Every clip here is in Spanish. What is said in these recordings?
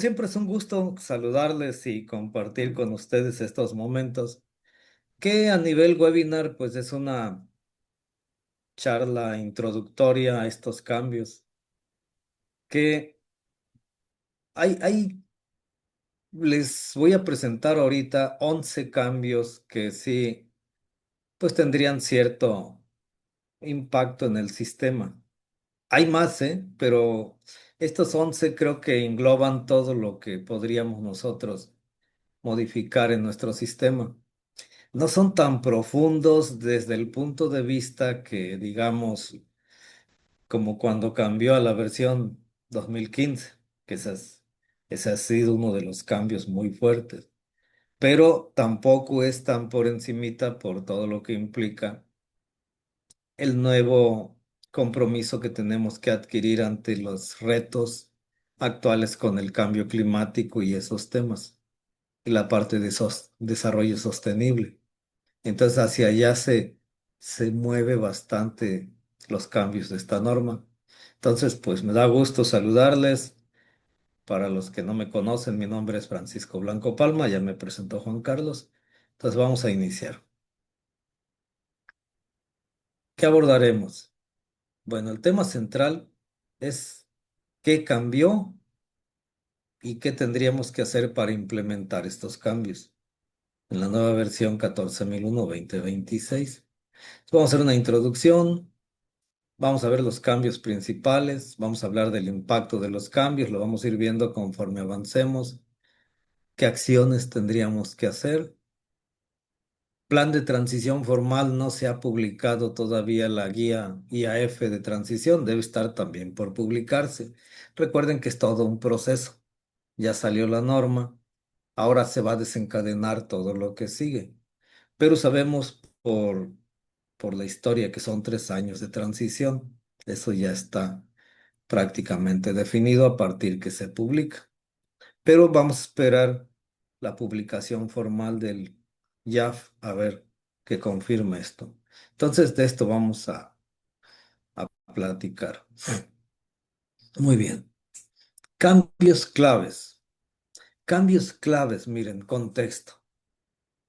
siempre es un gusto saludarles y compartir con ustedes estos momentos, que a nivel webinar pues es una charla introductoria a estos cambios, que les voy a presentar ahorita 11 cambios que sí pues tendrían cierto impacto en el sistema. Hay más, pero estos 11 creo que engloban todo lo que podríamos nosotros modificar en nuestro sistema. No son tan profundos desde el punto de vista que, digamos, como cuando cambió a la versión 2015, que ese ha sido uno de los cambios muy fuertes, pero tampoco es tan por encimita por todo lo que implica el nuevo compromiso que tenemos que adquirir ante los retos actuales con el cambio climático y esos temas, y la parte de desarrollo sostenible. Entonces hacia allá se mueve bastante los cambios de esta norma. Entonces, pues me da gusto saludarles. Para los que no me conocen, mi nombre es Francisco Blanco Palma, ya me presentó Juan Carlos. Entonces vamos a iniciar. ¿Qué abordaremos? Bueno, el tema central es qué cambió y qué tendríamos que hacer para implementar estos cambios en la nueva versión 14001-2026. Vamos a hacer una introducción. Vamos a ver los cambios principales, vamos a hablar del impacto de los cambios, lo vamos a ir viendo conforme avancemos, qué acciones tendríamos que hacer. Plan de transición formal, no se ha publicado todavía la guía IAF de transición, debe estar también por publicarse. Recuerden que es todo un proceso, ya salió la norma, ahora se va a desencadenar todo lo que sigue, pero sabemos por la historia que son 3 años de transición, eso ya está prácticamente definido a partir que se publica. Pero vamos a esperar la publicación formal del IAF a ver que confirme esto. Entonces, de esto vamos a platicar. Muy bien. Cambios claves. Cambios claves, miren, contexto.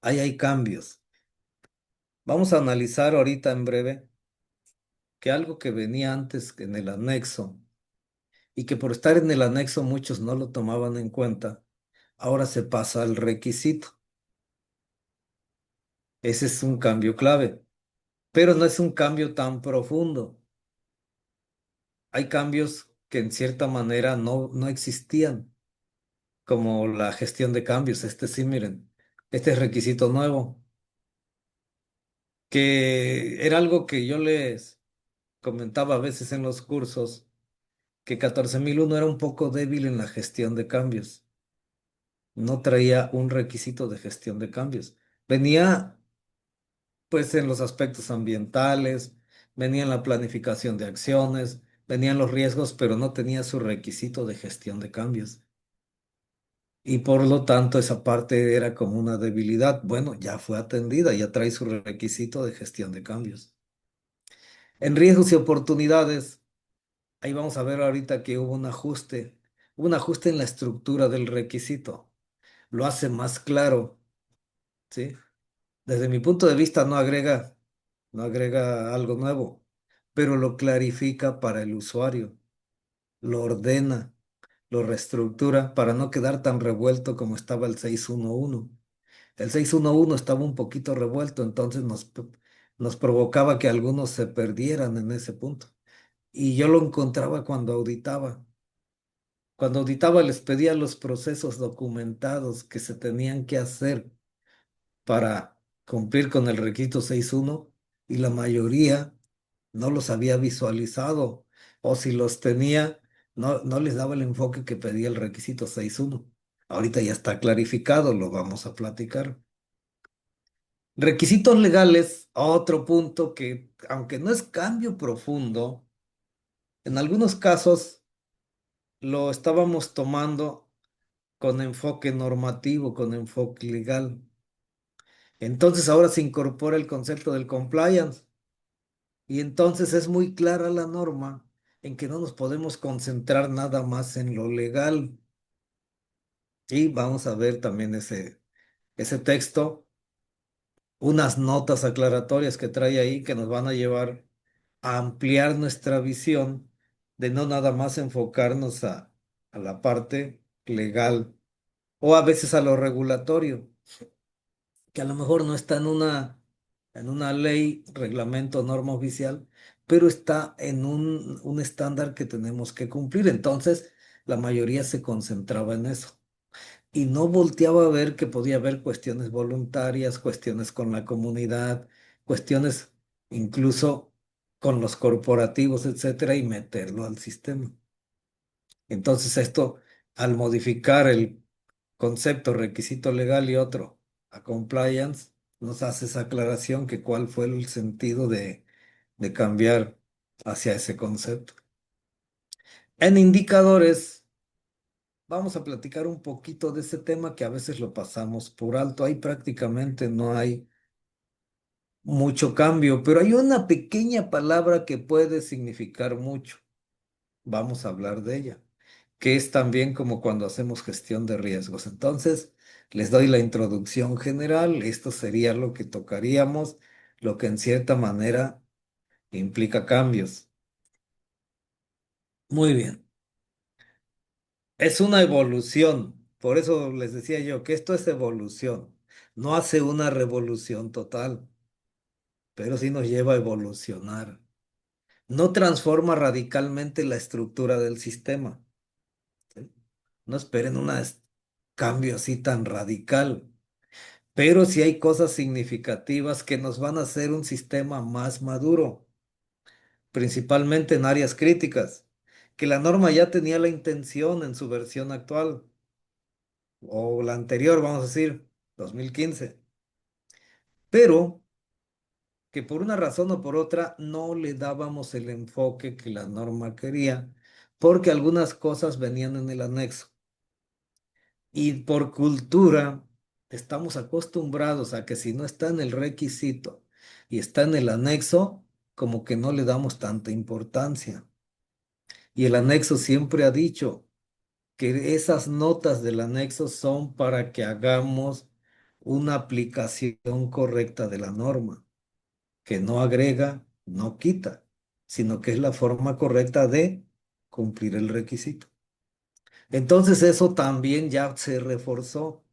Ahí hay cambios. Vamos a analizar ahorita en breve que algo que venía antes en el anexo y que por estar en el anexo muchos no lo tomaban en cuenta, ahora se pasa al requisito. Ese es un cambio clave, pero no es un cambio tan profundo. Hay cambios que en cierta manera no existían, como la gestión de cambios. Este sí, miren, este es requisito nuevo, que era algo que yo les comentaba a veces en los cursos, que 14001 era un poco débil en la gestión de cambios. No traía un requisito de gestión de cambios. Venía pues en los aspectos ambientales, venía en la planificación de acciones, venían los riesgos, pero no tenía su requisito de gestión de cambios. Y por lo tanto esa parte era como una debilidad. Bueno, ya fue atendida, ya trae su requisito de gestión de cambios. En riesgos y oportunidades, ahí vamos a ver ahorita que hubo un ajuste en la estructura del requisito. Lo hace más claro, ¿sí? Desde mi punto de vista no agrega algo nuevo, pero lo clarifica para el usuario, lo ordena, lo reestructura para no quedar tan revuelto como estaba el 611. El 611 estaba un poquito revuelto, entonces nos provocaba que algunos se perdieran en ese punto. Y yo lo encontraba cuando auditaba. Cuando auditaba les pedía los procesos documentados que se tenían que hacer para cumplir con el requisito 6.1 y la mayoría no los había visualizado o si los tenía, no les daba el enfoque que pedía el requisito 6.1. Ahorita ya está clarificado, lo vamos a platicar. Requisitos legales, otro punto que, aunque no es cambio profundo, en algunos casos lo estábamos tomando con enfoque normativo, con enfoque legal. Entonces ahora se incorpora el concepto del compliance. Y entonces es muy clara la norma en que no nos podemos concentrar nada más en lo legal. Y vamos a ver también ese texto, unas notas aclaratorias que trae ahí que nos van a llevar a ampliar nuestra visión de no nada más enfocarnos a la parte legal o a veces a lo regulatorio, que a lo mejor no está en una ley, reglamento, norma oficial, pero está en un estándar que tenemos que cumplir. Entonces, la mayoría se concentraba en eso y no volteaba a ver que podía haber cuestiones voluntarias, cuestiones con la comunidad, cuestiones incluso con los corporativos, etcétera, y meterlo al sistema. Entonces, esto, al modificar el concepto, requisito legal y otro a compliance, nos hace esa aclaración que cuál fue el sentido de cambiar hacia ese concepto. En indicadores, vamos a platicar un poquito de ese tema que a veces lo pasamos por alto. Ahí prácticamente no hay mucho cambio, pero hay una pequeña palabra que puede significar mucho. Vamos a hablar de ella, que es también como cuando hacemos gestión de riesgos. Entonces, les doy la introducción general. Esto sería lo que tocaríamos, lo que en cierta manera implica cambios. Muy bien. Es una evolución. Por eso les decía yo que esto es evolución. No hace una revolución total, pero sí nos lleva a evolucionar. No transforma radicalmente la estructura del sistema. ¿Sí? No esperen un cambio así tan radical, pero sí hay cosas significativas que nos van a hacer un sistema más maduro, principalmente en áreas críticas, que la norma ya tenía la intención en su versión actual, o la anterior, vamos a decir, 2015, pero que por una razón o por otra no le dábamos el enfoque que la norma quería, porque algunas cosas venían en el anexo. Y por cultura estamos acostumbrados a que si no está en el requisito y está en el anexo, como que no le damos tanta importancia. Y el anexo siempre ha dicho que esas notas del anexo son para que hagamos una aplicación correcta de la norma, que no agrega, no quita, sino que es la forma correcta de cumplir el requisito. Entonces eso también ya se reforzó.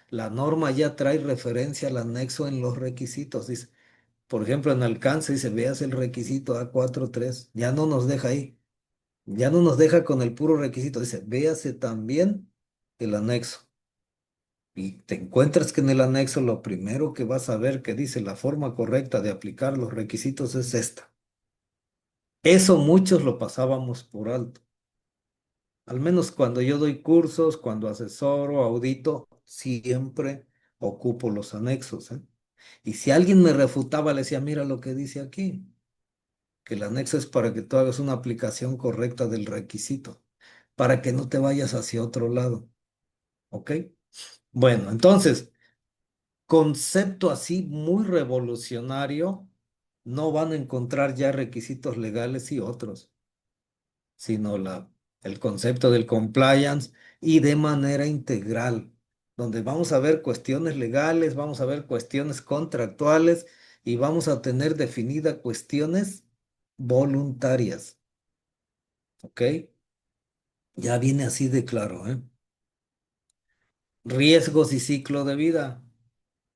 La norma ya trae referencia al anexo en los requisitos. Dice, por ejemplo, en alcance dice, veas el requisito A43. Ya no nos deja ahí. Ya no nos deja con el puro requisito. Dice, véase también el anexo. Y te encuentras que en el anexo lo primero que vas a ver que dice la forma correcta de aplicar los requisitos es esta. Eso muchos lo pasábamos por alto. Al menos cuando yo doy cursos, cuando asesoro, audito, siempre ocupo los anexos, ¿eh? Y si alguien me refutaba, le decía, mira lo que dice aquí, que el anexo es para que tú hagas una aplicación correcta del requisito, para que no te vayas hacia otro lado, ¿ok? Bueno, entonces, concepto así muy revolucionario, no van a encontrar ya requisitos legales y otros, sino el concepto del compliance y de manera integral, donde vamos a ver cuestiones legales, vamos a ver cuestiones contractuales y vamos a tener definidas cuestiones voluntarias. ¿Ok? Ya viene así de claro, ¿eh? Riesgos y ciclo de vida.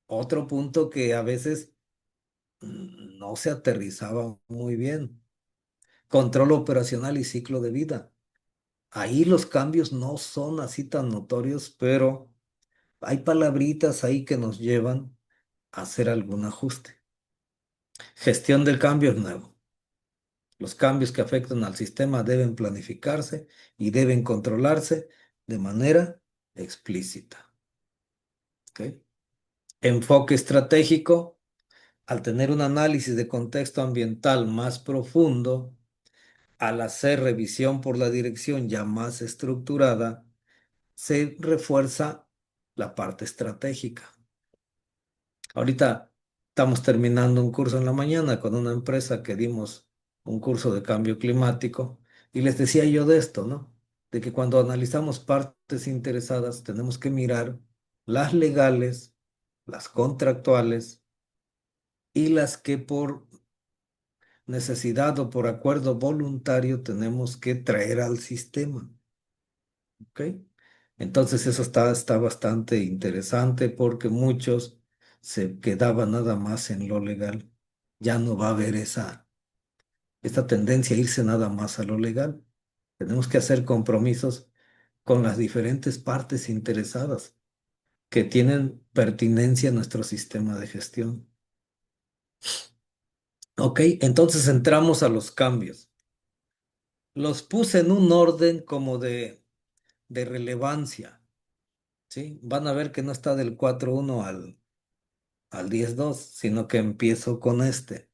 Otro punto que a veces no se aterrizaba muy bien. Control operacional y ciclo de vida. Ahí los cambios no son así tan notorios, pero hay palabritas ahí que nos llevan a hacer algún ajuste. Gestión del cambio es nuevo. Los cambios que afectan al sistema deben planificarse y deben controlarse de manera explícita. ¿Ok? Enfoque estratégico. Al tener un análisis de contexto ambiental más profundo, al hacer revisión por la dirección ya más estructurada, se refuerza la parte estratégica. Ahorita estamos terminando un curso en la mañana con una empresa que dimos un curso de cambio climático y les decía yo de esto, ¿no? de que cuando analizamos partes interesadas tenemos que mirar las legales, las contractuales y las que por necesidad o por acuerdo voluntario tenemos que traer al sistema. ¿Ok? Entonces eso está bastante interesante porque muchos se quedaban nada más en lo legal. Ya no va a haber esta tendencia a irse nada más a lo legal. Tenemos que hacer compromisos con las diferentes partes interesadas que tienen pertinencia a nuestro sistema de gestión. Ok, entonces entramos a los cambios. Los puse en un orden como de relevancia, ¿sí? Van a ver que no está del 4.1 al 10.2, sino que empiezo con este.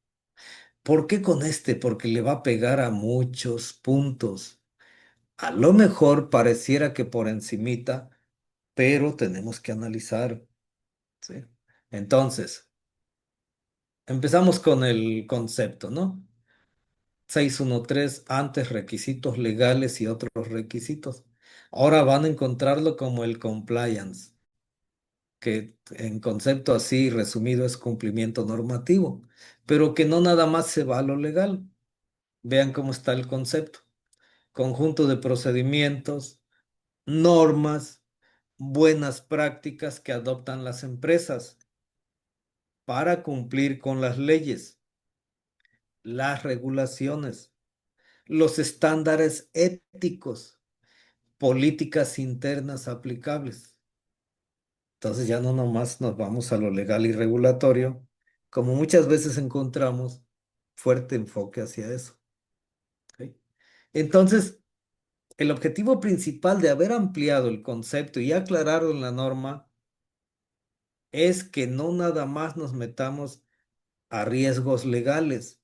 ¿Por qué con este? Porque le va a pegar a muchos puntos. A lo mejor pareciera que por encimita, pero tenemos que analizar, ¿sí? Entonces, empezamos con el concepto, ¿no? 613 antes requisitos legales y otros requisitos. Ahora van a encontrarlo como el compliance, que en concepto así resumido es cumplimiento normativo, pero que no nada más se va a lo legal. Vean cómo está el concepto. Conjunto de procedimientos, normas, buenas prácticas que adoptan las empresas para cumplir con las leyes, las regulaciones, los estándares éticos, políticas internas aplicables. Entonces ya no nomás nos vamos a lo legal y regulatorio, como muchas veces encontramos fuerte enfoque hacia eso. ¿Ok? Entonces, el objetivo principal de haber ampliado el concepto y aclararlo en la norma es que no nada más nos metamos a riesgos legales,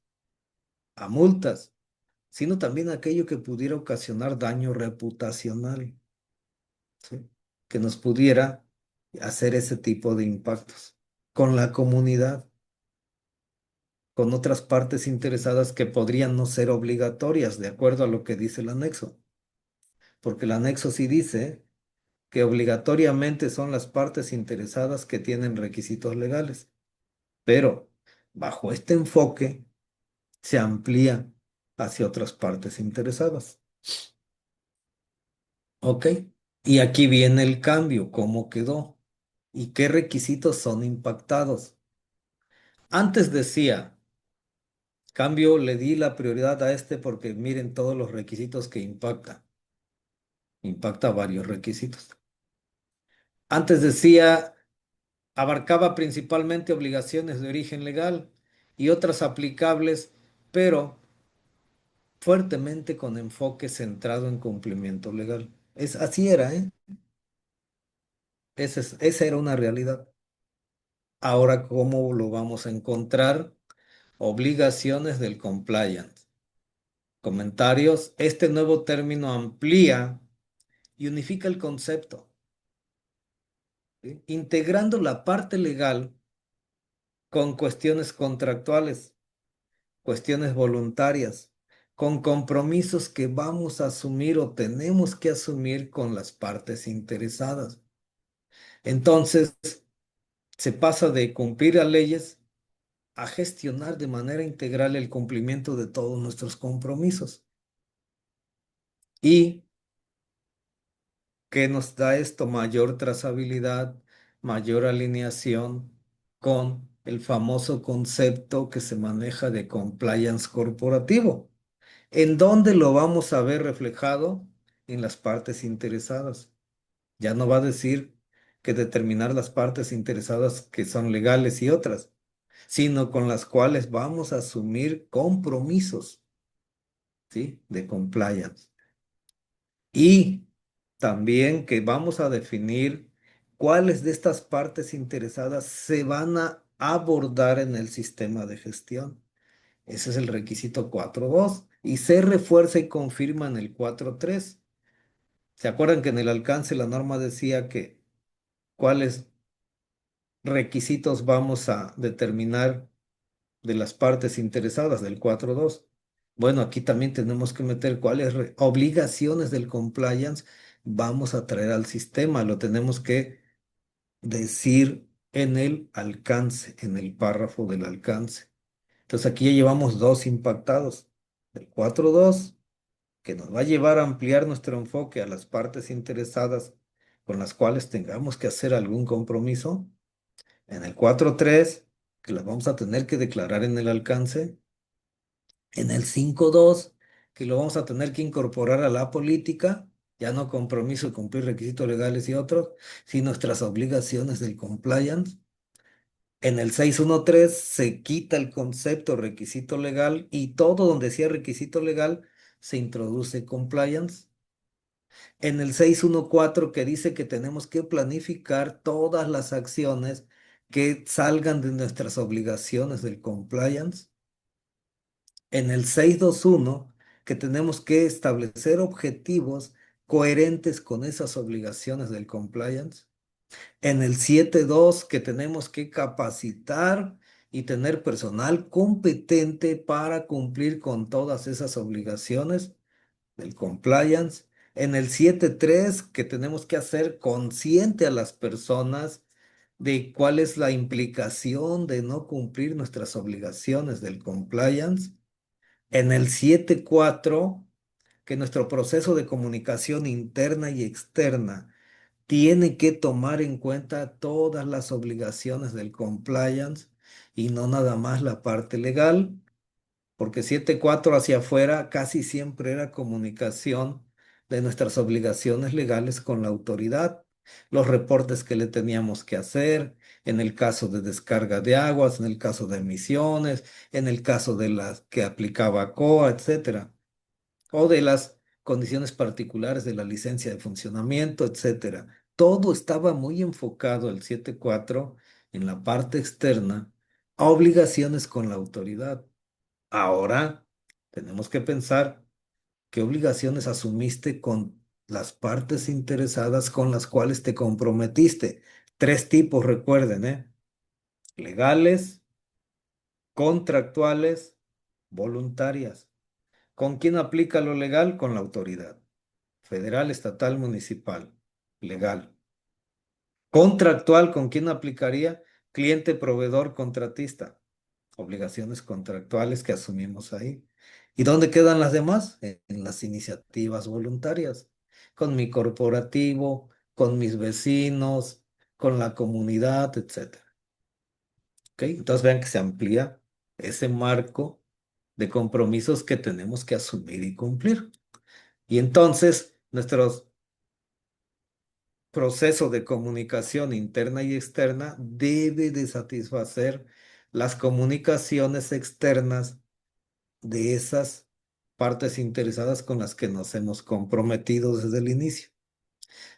a multas, sino también aquello que pudiera ocasionar daño reputacional, ¿sí? Que nos pudiera hacer ese tipo de impactos con la comunidad, con otras partes interesadas que podrían no ser obligatorias, de acuerdo a lo que dice el anexo, porque el anexo sí dice que obligatoriamente son las partes interesadas que tienen requisitos legales, pero bajo este enfoque se amplía hacia otras partes interesadas. ¿Ok? Y aquí viene el cambio, cómo quedó y qué requisitos son impactados. Antes decía, cambio, le di la prioridad a este porque miren todos los requisitos que impacta. Impacta varios requisitos. Antes decía, abarcaba principalmente obligaciones de origen legal y otras aplicables, pero fuertemente con enfoque centrado en cumplimiento legal. Así era, ¿eh? Esa era una realidad. Ahora, ¿cómo lo vamos a encontrar? Obligaciones del compliance. Comentarios. Este nuevo término amplía y unifica el concepto, ¿sí? Integrando la parte legal con cuestiones contractuales, cuestiones voluntarias, con compromisos que vamos a asumir o tenemos que asumir con las partes interesadas. Entonces, se pasa de cumplir las leyes a gestionar de manera integral el cumplimiento de todos nuestros compromisos. ¿Y qué nos da esto? Mayor trazabilidad, mayor alineación con el famoso concepto que se maneja de compliance corporativo. ¿En dónde lo vamos a ver reflejado? En las partes interesadas. Ya no va a decir que determinar las partes interesadas que son legales y otras, sino con las cuales vamos a asumir compromisos, ¿sí? De compliance. Y también que vamos a definir cuáles de estas partes interesadas se van a abordar en el sistema de gestión. Ese es el requisito 4.2 y se refuerza y confirma en el 4.3. ¿Se acuerdan que en el alcance la norma decía que cuáles requisitos vamos a determinar de las partes interesadas del 4.2? Bueno, aquí también tenemos que meter cuáles obligaciones del compliance vamos a traer al sistema. Lo tenemos que decir en el alcance, en el párrafo del alcance. Entonces aquí ya llevamos dos impactados. El 4.2, que nos va a llevar a ampliar nuestro enfoque a las partes interesadas con las cuales tengamos que hacer algún compromiso. En el 4.3, que las vamos a tener que declarar en el alcance. En el 5.2, que lo vamos a tener que incorporar a la política, ya no compromiso de cumplir requisitos legales y otros, sino nuestras obligaciones del compliance. En el 6.1.3 se quita el concepto requisito legal y todo donde sea requisito legal se introduce compliance. En el 6.1.4 que dice que tenemos que planificar todas las acciones que salgan de nuestras obligaciones del compliance. En el 6.2.1 que tenemos que establecer objetivos coherentes con esas obligaciones del compliance. En el 7.2 que tenemos que capacitar y tener personal competente para cumplir con todas esas obligaciones del compliance. En el 7.3 que tenemos que hacer consciente a las personas de cuál es la implicación de no cumplir nuestras obligaciones del compliance. En el 7.4 que nuestro proceso de comunicación interna y externa tiene que tomar en cuenta todas las obligaciones del compliance y no nada más la parte legal, porque 7.4 hacia afuera casi siempre era comunicación de nuestras obligaciones legales con la autoridad, los reportes que le teníamos que hacer, en el caso de descarga de aguas, en el caso de emisiones, en el caso de las que aplicaba COA, etcétera, o de las condiciones particulares de la licencia de funcionamiento, etcétera. Todo estaba muy enfocado el 7.4 en la parte externa a obligaciones con la autoridad. Ahora tenemos que pensar qué obligaciones asumiste con las partes interesadas con las cuales te comprometiste. Tres tipos, recuerden, ¿eh? Legales, contractuales, voluntarias. ¿Con quién aplica lo legal? Con la autoridad. Federal, estatal, municipal. Legal. Contractual, ¿con quién aplicaría? Cliente, proveedor, contratista. Obligaciones contractuales que asumimos ahí. ¿Y dónde quedan las demás? En las iniciativas voluntarias, con mi corporativo, con mis vecinos, con la comunidad, etcétera. ¿Ok? Entonces vean que se amplía ese marco de compromisos que tenemos que asumir y cumplir. Y entonces nuestro proceso de comunicación interna y externa debe de satisfacer las comunicaciones externas de esas partes interesadas con las que nos hemos comprometido desde el inicio.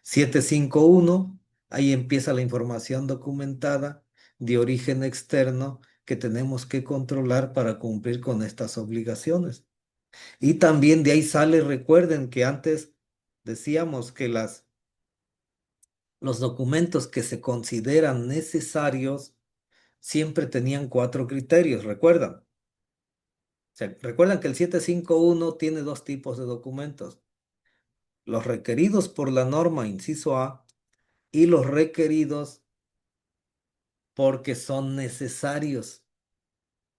751, ahí empieza la información documentada de origen externo que tenemos que controlar para cumplir con estas obligaciones. Y también de ahí sale, recuerden que antes decíamos que los documentos que se consideran necesarios siempre tenían cuatro criterios, ¿recuerdan? Recuerdan que el 751 tiene dos tipos de documentos, los requeridos por la norma, inciso A, y los requeridos porque son necesarios.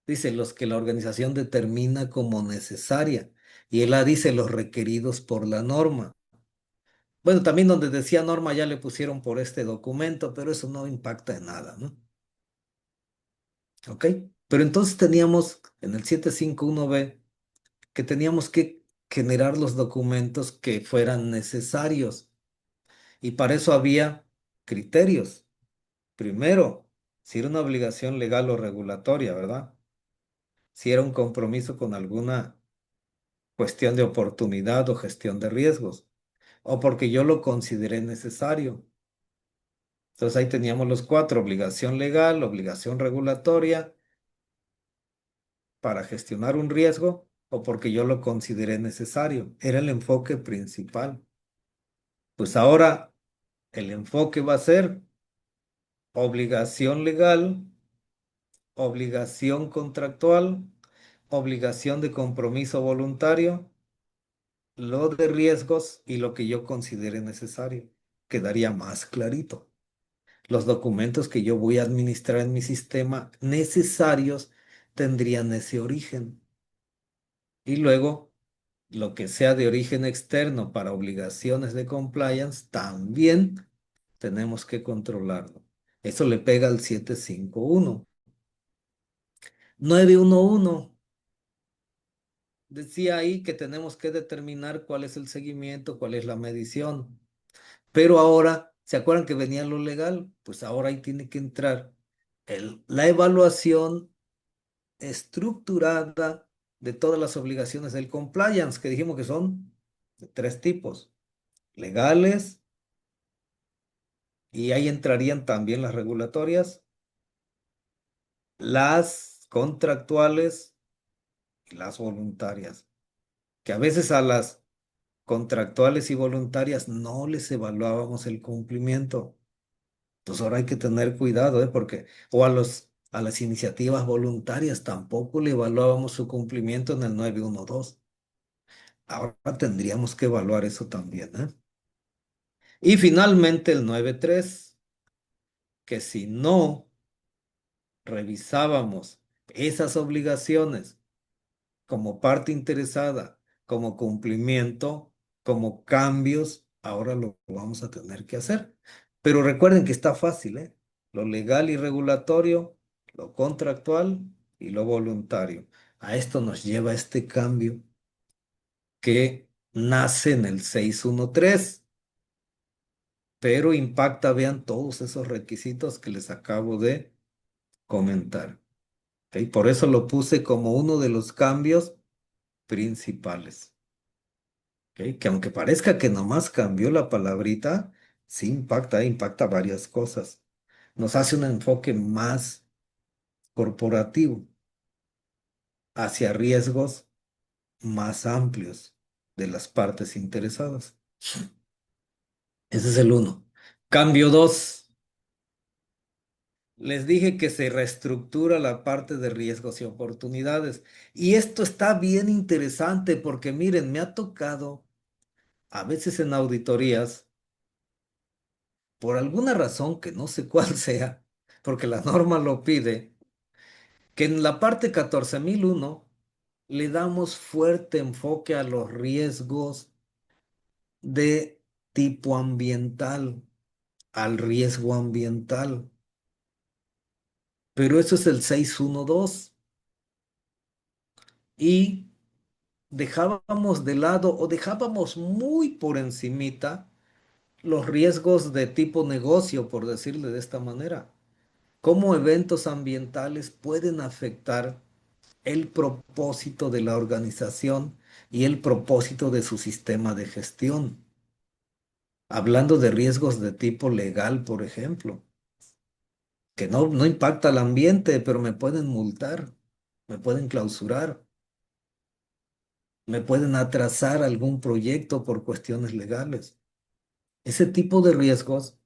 Dice los que la organización determina como necesaria. Y él A dice los requeridos por la norma. Bueno, también donde decía norma ya le pusieron por este documento, pero eso no impacta en nada, ¿no? ¿Ok? Pero entonces teníamos en el 751B que teníamos que generar los documentos que fueran necesarios. Y para eso había criterios. Primero, si era una obligación legal o regulatoria, ¿verdad? Si era un compromiso con alguna cuestión de oportunidad o gestión de riesgos, o porque yo lo consideré necesario. Entonces ahí teníamos los cuatro, obligación legal, obligación regulatoria para gestionar un riesgo o porque yo lo consideré necesario. Era el enfoque principal. Pues ahora el enfoque va a ser obligación legal, obligación contractual, obligación de compromiso voluntario, lo de riesgos y lo que yo considere necesario. Quedaría más clarito. Los documentos que yo voy a administrar en mi sistema necesarios tendrían ese origen. Y luego, lo que sea de origen externo para obligaciones de compliance, también tenemos que controlarlo. Eso le pega al 751. 911 decía ahí que tenemos que determinar cuál es el seguimiento, cuál es la medición. Pero ahora, ¿se acuerdan que venía lo legal? Pues ahora ahí tiene que entrar la evaluación estructurada de todas las obligaciones del compliance, que dijimos que son de tres tipos: legales, y ahí entrarían también las regulatorias, las contractuales y las voluntarias, que a veces a las contractuales y voluntarias no les evaluábamos el cumplimiento. Entonces ahora hay que tener cuidado, ¿eh? Porque, o a las iniciativas voluntarias tampoco le evaluábamos su cumplimiento en el 912. Ahora tendríamos que evaluar eso también, ¿eh? Y finalmente el 93, que si no revisábamos esas obligaciones como parte interesada, como cumplimiento, como cambios, ahora lo vamos a tener que hacer. Pero recuerden que está fácil, ¿eh? Lo legal y regulatorio, lo contractual y lo voluntario. A esto nos lleva este cambio que nace en el 613, pero impacta, vean, todos esos requisitos que les acabo de comentar. ¿Ok? Por eso lo puse como uno de los cambios principales. ¿Ok? Que aunque parezca que nomás cambió la palabrita, sí impacta, impacta varias cosas. Nos hace un enfoque más corporativo hacia riesgos más amplios de las partes interesadas. Ese es el uno. Cambio dos. Les dije que se reestructura la parte de riesgos y oportunidades. Y esto está bien interesante porque miren, me ha tocado a veces en auditorías, por alguna razón que no sé cuál sea, porque la norma lo pide, que en la parte 14001 le damos fuerte enfoque a los riesgos de tipo ambiental, al riesgo ambiental. Pero eso es el 612. Y dejábamos de lado o dejábamos muy por encimita los riesgos de tipo negocio, por decirle de esta manera. Cómo eventos ambientales pueden afectar el propósito de la organización y el propósito de su sistema de gestión. Hablando de riesgos de tipo legal, por ejemplo, que no impacta al ambiente, pero me pueden multar, me pueden clausurar, me pueden atrasar algún proyecto por cuestiones legales. Ese tipo de riesgos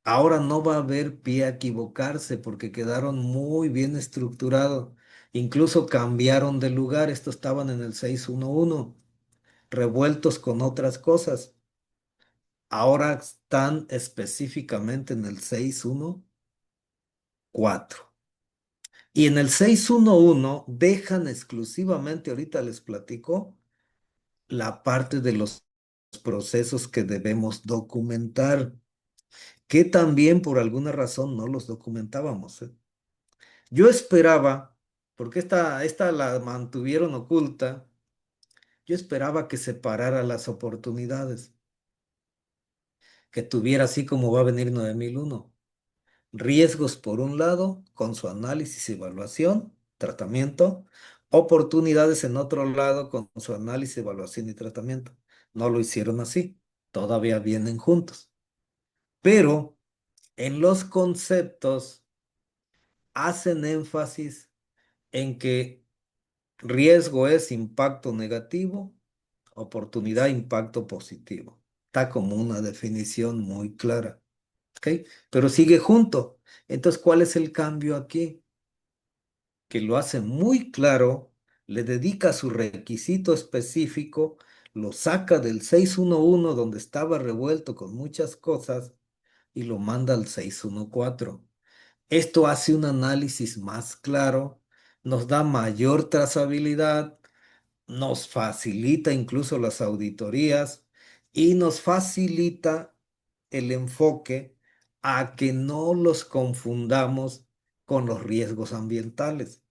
ahora no va a haber pie a equivocarse porque quedaron muy bien estructurados. Incluso cambiaron de lugar. Estos estaban en el 611, revueltos con otras cosas. Ahora están específicamente en el 614. Y en el 611 dejan exclusivamente, ahorita les platico, la parte de los procesos que debemos documentar, que también por alguna razón no los documentábamos, ¿eh? Yo esperaba, porque esta la mantuvieron oculta, yo esperaba que separara las oportunidades, que tuviera así como va a venir 9001. Riesgos por un lado, con su análisis, evaluación, tratamiento. Oportunidades en otro lado, con su análisis, evaluación y tratamiento. No lo hicieron así, todavía vienen juntos. Pero en los conceptos hacen énfasis en que riesgo es impacto negativo, oportunidad, impacto positivo. Está como una definición muy clara. ¿Ok? Pero sigue junto. Entonces, ¿cuál es el cambio aquí? Que lo hace muy claro le dedica su requisito específico, lo saca del 611 donde estaba revuelto con muchas cosas y lo manda al 614. Esto hace un análisis más claro, nos da mayor trazabilidad, nos facilita incluso las auditorías y nos facilita el enfoque a que no los confundamos con los riesgos ambientales.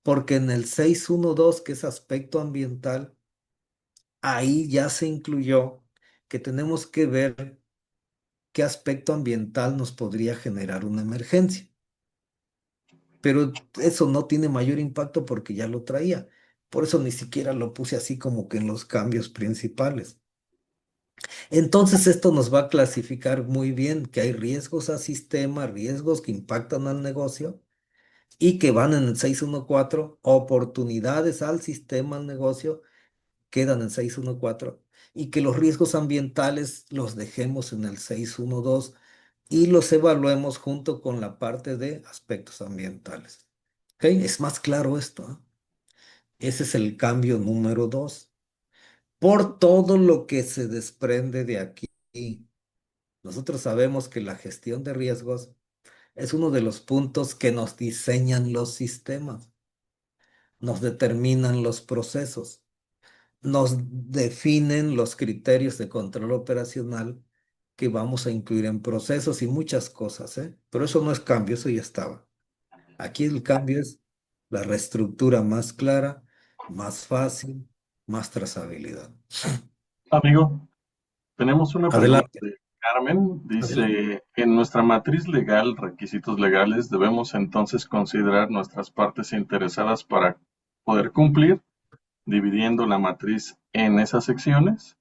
Porque en el 612, que es aspecto ambiental, ahí ya se incluyó que tenemos que ver qué aspecto ambiental nos podría generar una emergencia. Pero eso no tiene mayor impacto porque ya lo traía. Por eso ni siquiera lo puse así como que en los cambios principales. Entonces esto nos va a clasificar muy bien que hay riesgos al sistema, riesgos que impactan al negocio y que van en el 614, oportunidades al sistema, al negocio, quedan en 614 y que los riesgos ambientales los dejemos en el 612 y los evaluemos junto con la parte de aspectos ambientales. ¿Ok? Es más claro esto, ¿eh? Ese es el cambio número 2. Por todo lo que se desprende de aquí. Nosotros sabemos que la gestión de riesgos es uno de los puntos que nos diseñan los sistemas, nos determinan los procesos, nos definen los criterios de control operacional que vamos a incluir en procesos y muchas cosas, ¿eh? Pero eso no es cambio, eso ya estaba. Aquí el cambio es la reestructura más clara, más fácil, más trazabilidad. Amigo, tenemos una pregunta Adelante, de Carmen. adelante. Dice, en nuestra matriz legal, requisitos legales, debemos entonces considerar nuestras partes interesadas para poder cumplir, dividiendo la matriz en esas secciones.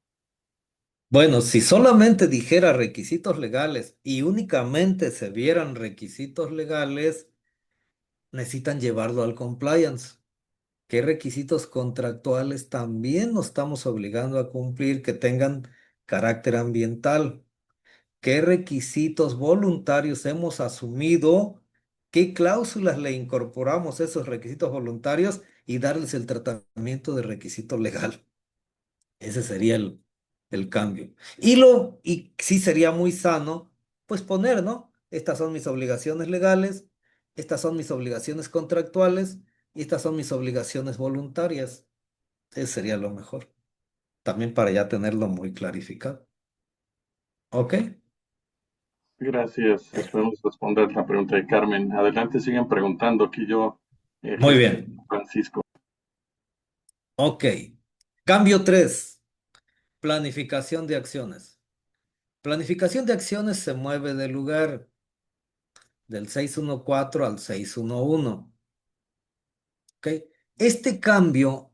Bueno, si solamente dijera requisitos legales y únicamente se vieran requisitos legales, necesitan llevarlo al compliance. ¿Qué requisitos contractuales también nos estamos obligando a cumplir que tengan carácter ambiental? ¿Qué requisitos voluntarios hemos asumido? ¿Qué cláusulas le incorporamos a esos requisitos voluntarios y darles el tratamiento de requisito legal? Ese sería el cambio. Y sí sería muy sano, pues poner, ¿no? Estas son mis obligaciones legales, estas son mis obligaciones contractuales y estas son mis obligaciones voluntarias. Ese sería lo mejor. También para ya tenerlo muy clarificado. ¿Ok? Gracias. Esperemos responder la pregunta de Carmen. Adelante, siguen preguntando. Aquí yo Muy gestiono bien. Francisco. Ok. Cambio 3. Planificación de acciones. Planificación de acciones se mueve del lugar del 614 al 611. ¿Ok? Este cambio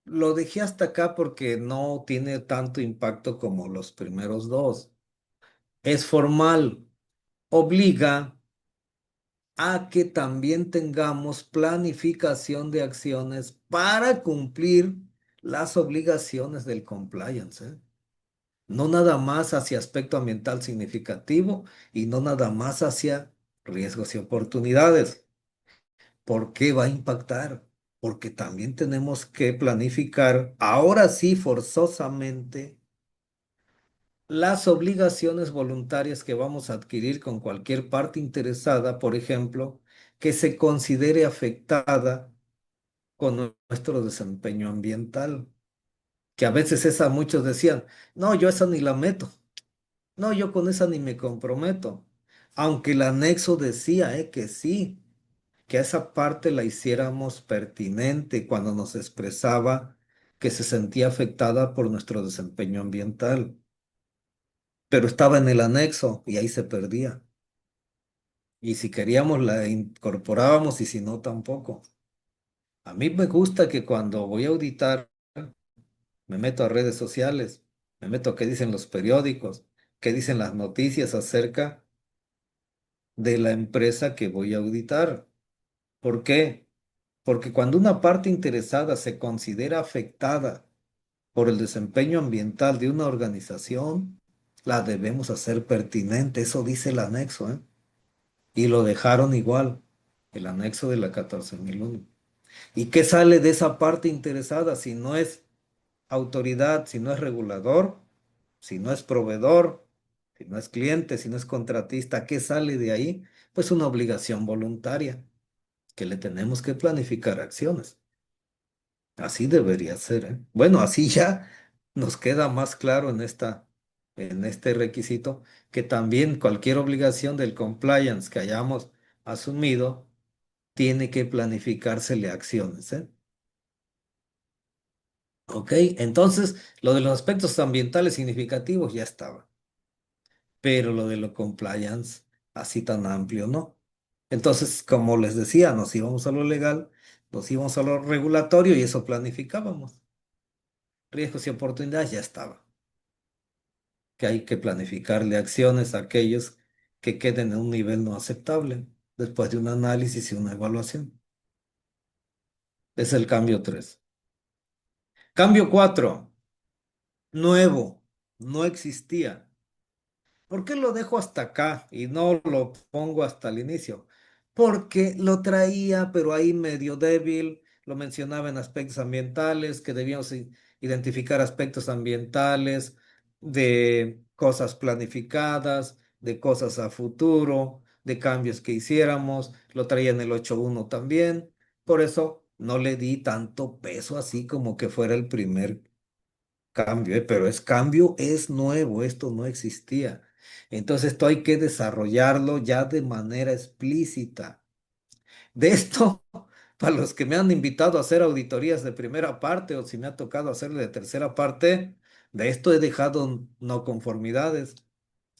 lo dejé hasta acá porque no tiene tanto impacto como los primeros dos. Es formal, obliga a que también tengamos planificación de acciones para cumplir las obligaciones del compliance, ¿eh? No nada más hacia aspecto ambiental significativo y no nada más hacia riesgos y oportunidades. ¿Por qué va a impactar? Porque también tenemos que planificar, ahora sí, forzosamente, las obligaciones voluntarias que vamos a adquirir con cualquier parte interesada, por ejemplo, que se considere afectada con nuestro desempeño ambiental, que a veces esa muchos decían, no, yo esa ni la meto, no, yo con esa ni me comprometo, aunque el anexo decía que sí, que esa parte la hiciéramos pertinente cuando nos expresaba que se sentía afectada por nuestro desempeño ambiental, pero estaba en el anexo y ahí se perdía. Y si queríamos la incorporábamos y si no tampoco. A mí me gusta que cuando voy a auditar me meto a redes sociales, me meto a qué dicen los periódicos, qué dicen las noticias acerca de la empresa que voy a auditar. ¿Por qué? Porque cuando una parte interesada se considera afectada por el desempeño ambiental de una organización, la debemos hacer pertinente. Eso dice el anexo, ¿eh? Y lo dejaron igual, el anexo de la 14.001. ¿Y qué sale de esa parte interesada si no es autoridad, si no es regulador, si no es proveedor, si no es cliente, si no es contratista? ¿Qué sale de ahí? Pues una obligación voluntaria, que le tenemos que planificar acciones. Así debería ser, ¿eh? Bueno, así ya nos queda más claro en este requisito que también cualquier obligación del compliance que hayamos asumido tiene que planificársele acciones, ¿eh? Ok, entonces lo de los aspectos ambientales significativos ya estaba, pero lo de lo compliance así tan amplio, ¿no? Entonces, como les decía, nos íbamos a lo legal, nos íbamos a lo regulatorio y eso planificábamos. Riesgos y oportunidades ya estaba, que hay que planificarle acciones a aquellos que queden en un nivel no aceptable después de un análisis y una evaluación. Es el cambio 3. Cambio 4, nuevo, no existía. ¿Por qué lo dejo hasta acá y no lo pongo hasta el inicio? Porque lo traía, pero ahí medio débil, lo mencionaba en aspectos ambientales, que debíamos identificar aspectos ambientales de cosas planificadas, de cosas a futuro, de cambios que hiciéramos, lo traía en el 8.1 también, por eso no le di tanto peso así como que fuera el primer cambio, pero es cambio, es nuevo, esto no existía. Entonces esto hay que desarrollarlo ya de manera explícita. De esto, para los que me han invitado a hacer auditorías de primera parte o si me ha tocado hacerle de tercera parte, de esto he dejado no conformidades.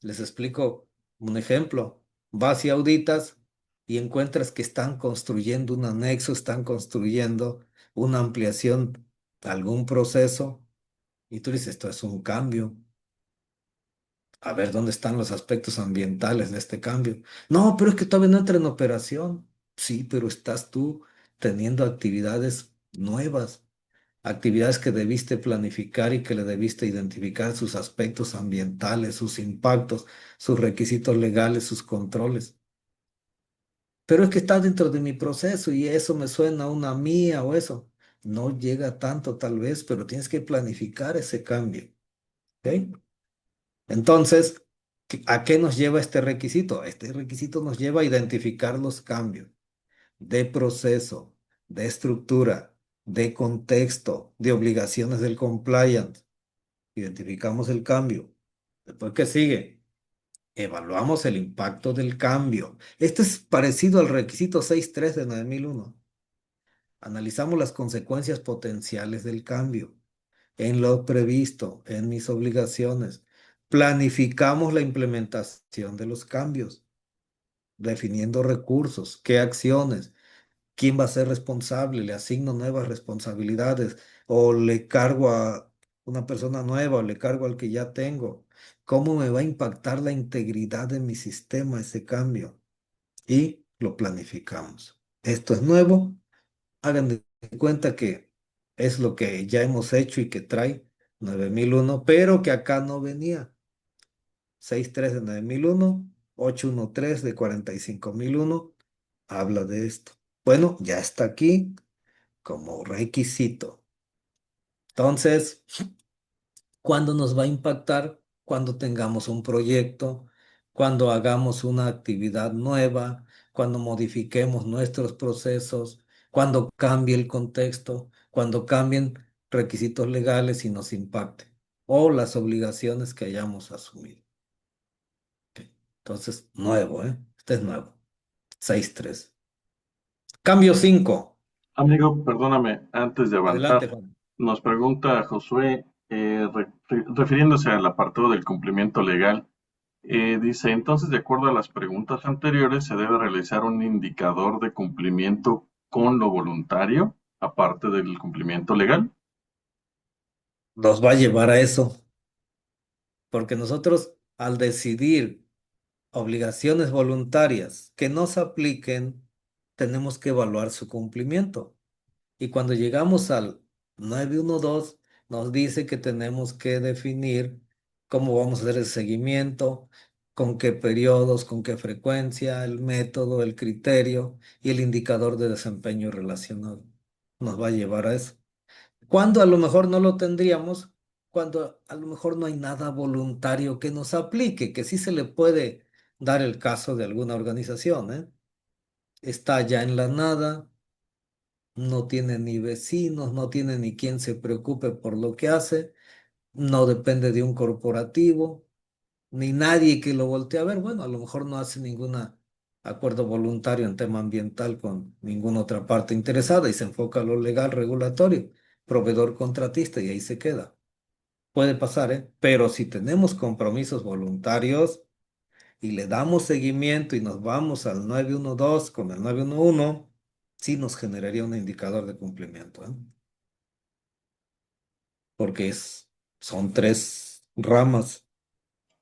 Les explico un ejemplo. Vas y auditas y encuentras que están construyendo un anexo, están construyendo una ampliación, algún proceso. Y tú dices, esto es un cambio. A ver, ¿dónde están los aspectos ambientales de este cambio? No, pero es que todavía no entra en operación. Sí, pero estás tú teniendo actividades nuevas, actividades que debiste planificar y que le debiste identificar sus aspectos ambientales, sus impactos, sus requisitos legales, sus controles. Pero es que está dentro de mi proceso y eso me suena a una mía o eso. No llega tanto tal vez, pero tienes que planificar ese cambio. ¿Ok? Entonces, ¿a qué nos lleva este requisito? Este requisito nos lleva a identificar los cambios de proceso, de estructura, de contexto, de obligaciones del compliance. Identificamos el cambio. Después, ¿qué sigue? Evaluamos el impacto del cambio. Este es parecido al requisito 6.3 de 9001. Analizamos las consecuencias potenciales del cambio en lo previsto, en mis obligaciones. Planificamos la implementación de los cambios, definiendo recursos, qué acciones, quién va a ser responsable, le asigno nuevas responsabilidades o le cargo a una persona nueva o le cargo al que ya tengo. ¿Cómo me va a impactar la integridad de mi sistema ese cambio? Y lo planificamos. Esto es nuevo. Hagan de cuenta que es lo que ya hemos hecho y que trae 9001, pero que acá no venía. 6.3 de 9001, 813 de 45001, habla de esto. Bueno, ya está aquí como requisito. Entonces, ¿cuándo nos va a impactar? Cuando tengamos un proyecto, cuando hagamos una actividad nueva, cuando modifiquemos nuestros procesos, cuando cambie el contexto, cuando cambien requisitos legales y nos impacte, o las obligaciones que hayamos asumido. Ok. Entonces, nuevo, ¿eh? Este es nuevo. 6.3. Cambio 5. Amigo, perdóname, antes de Adelante, avanzar, Juan. nos pregunta Josué, refiriéndose al apartado del cumplimiento legal, dice, entonces, de acuerdo a las preguntas anteriores, se debe realizar un indicador de cumplimiento con lo voluntario, aparte del cumplimiento legal. Nos va a llevar a eso, porque nosotros al decidir obligaciones voluntarias que nos apliquen, tenemos que evaluar su cumplimiento. Y cuando llegamos al 912 nos dice que tenemos que definir cómo vamos a hacer el seguimiento, con qué periodos, con qué frecuencia, el método, el criterio y el indicador de desempeño relacionado. nos va a llevar a eso. Cuando a lo mejor no lo tendríamos, cuando a lo mejor no hay nada voluntario que nos aplique, que sí se le puede dar el caso de alguna organización, ¿eh? Está ya en la nada, no tiene ni vecinos, no tiene ni quien se preocupe por lo que hace, no depende de un corporativo, ni nadie que lo voltee a ver. Bueno, a lo mejor no hace ningún acuerdo voluntario en tema ambiental con ninguna otra parte interesada y se enfoca a lo legal regulatorio, proveedor contratista y ahí se queda. Puede pasar, ¿eh? Pero si tenemos compromisos voluntarios y le damos seguimiento y nos vamos al 912 con el 911, sí nos generaría un indicador de cumplimiento, ¿eh? Porque son tres ramas: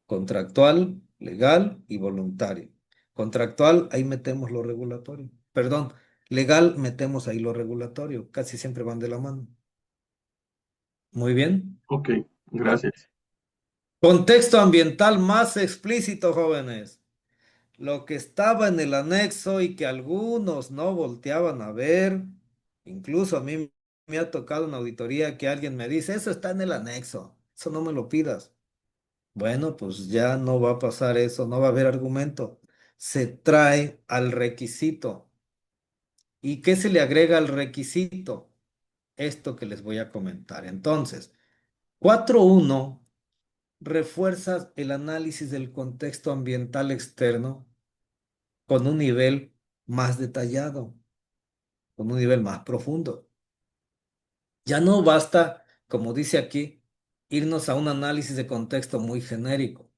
contractual, legal y voluntario. Contractual, ahí metemos lo regulatorio. Perdón, legal, metemos ahí lo regulatorio. Casi siempre van de la mano. Muy bien. Ok, Con- gracias. Contexto ambiental más explícito, jóvenes. Lo que estaba en el anexo y que algunos no volteaban a ver, incluso a mí me ha tocado una auditoría que alguien me dice, eso está en el anexo, eso no me lo pidas. Bueno, pues ya no va a pasar eso, no va a haber argumento. Se trae al requisito. ¿Y qué se le agrega al requisito? Esto que les voy a comentar. Entonces, 4.1 refuerza el análisis del contexto ambiental externo con un nivel más detallado, con un nivel más profundo. Ya no basta, como dice aquí, irnos a un análisis de contexto muy genérico.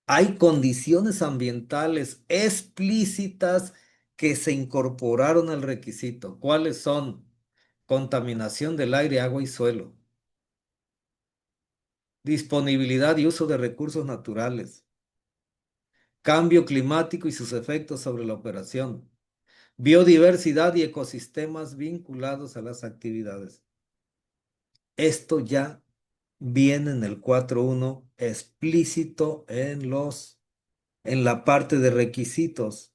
Hay condiciones ambientales explícitas que se incorporaron al requisito. ¿Cuáles son? Contaminación del aire, agua y suelo, disponibilidad y uso de recursos naturales, cambio climático y sus efectos sobre la operación, biodiversidad y ecosistemas vinculados a las actividades. Esto ya viene en el 4.1 explícito en la parte de requisitos.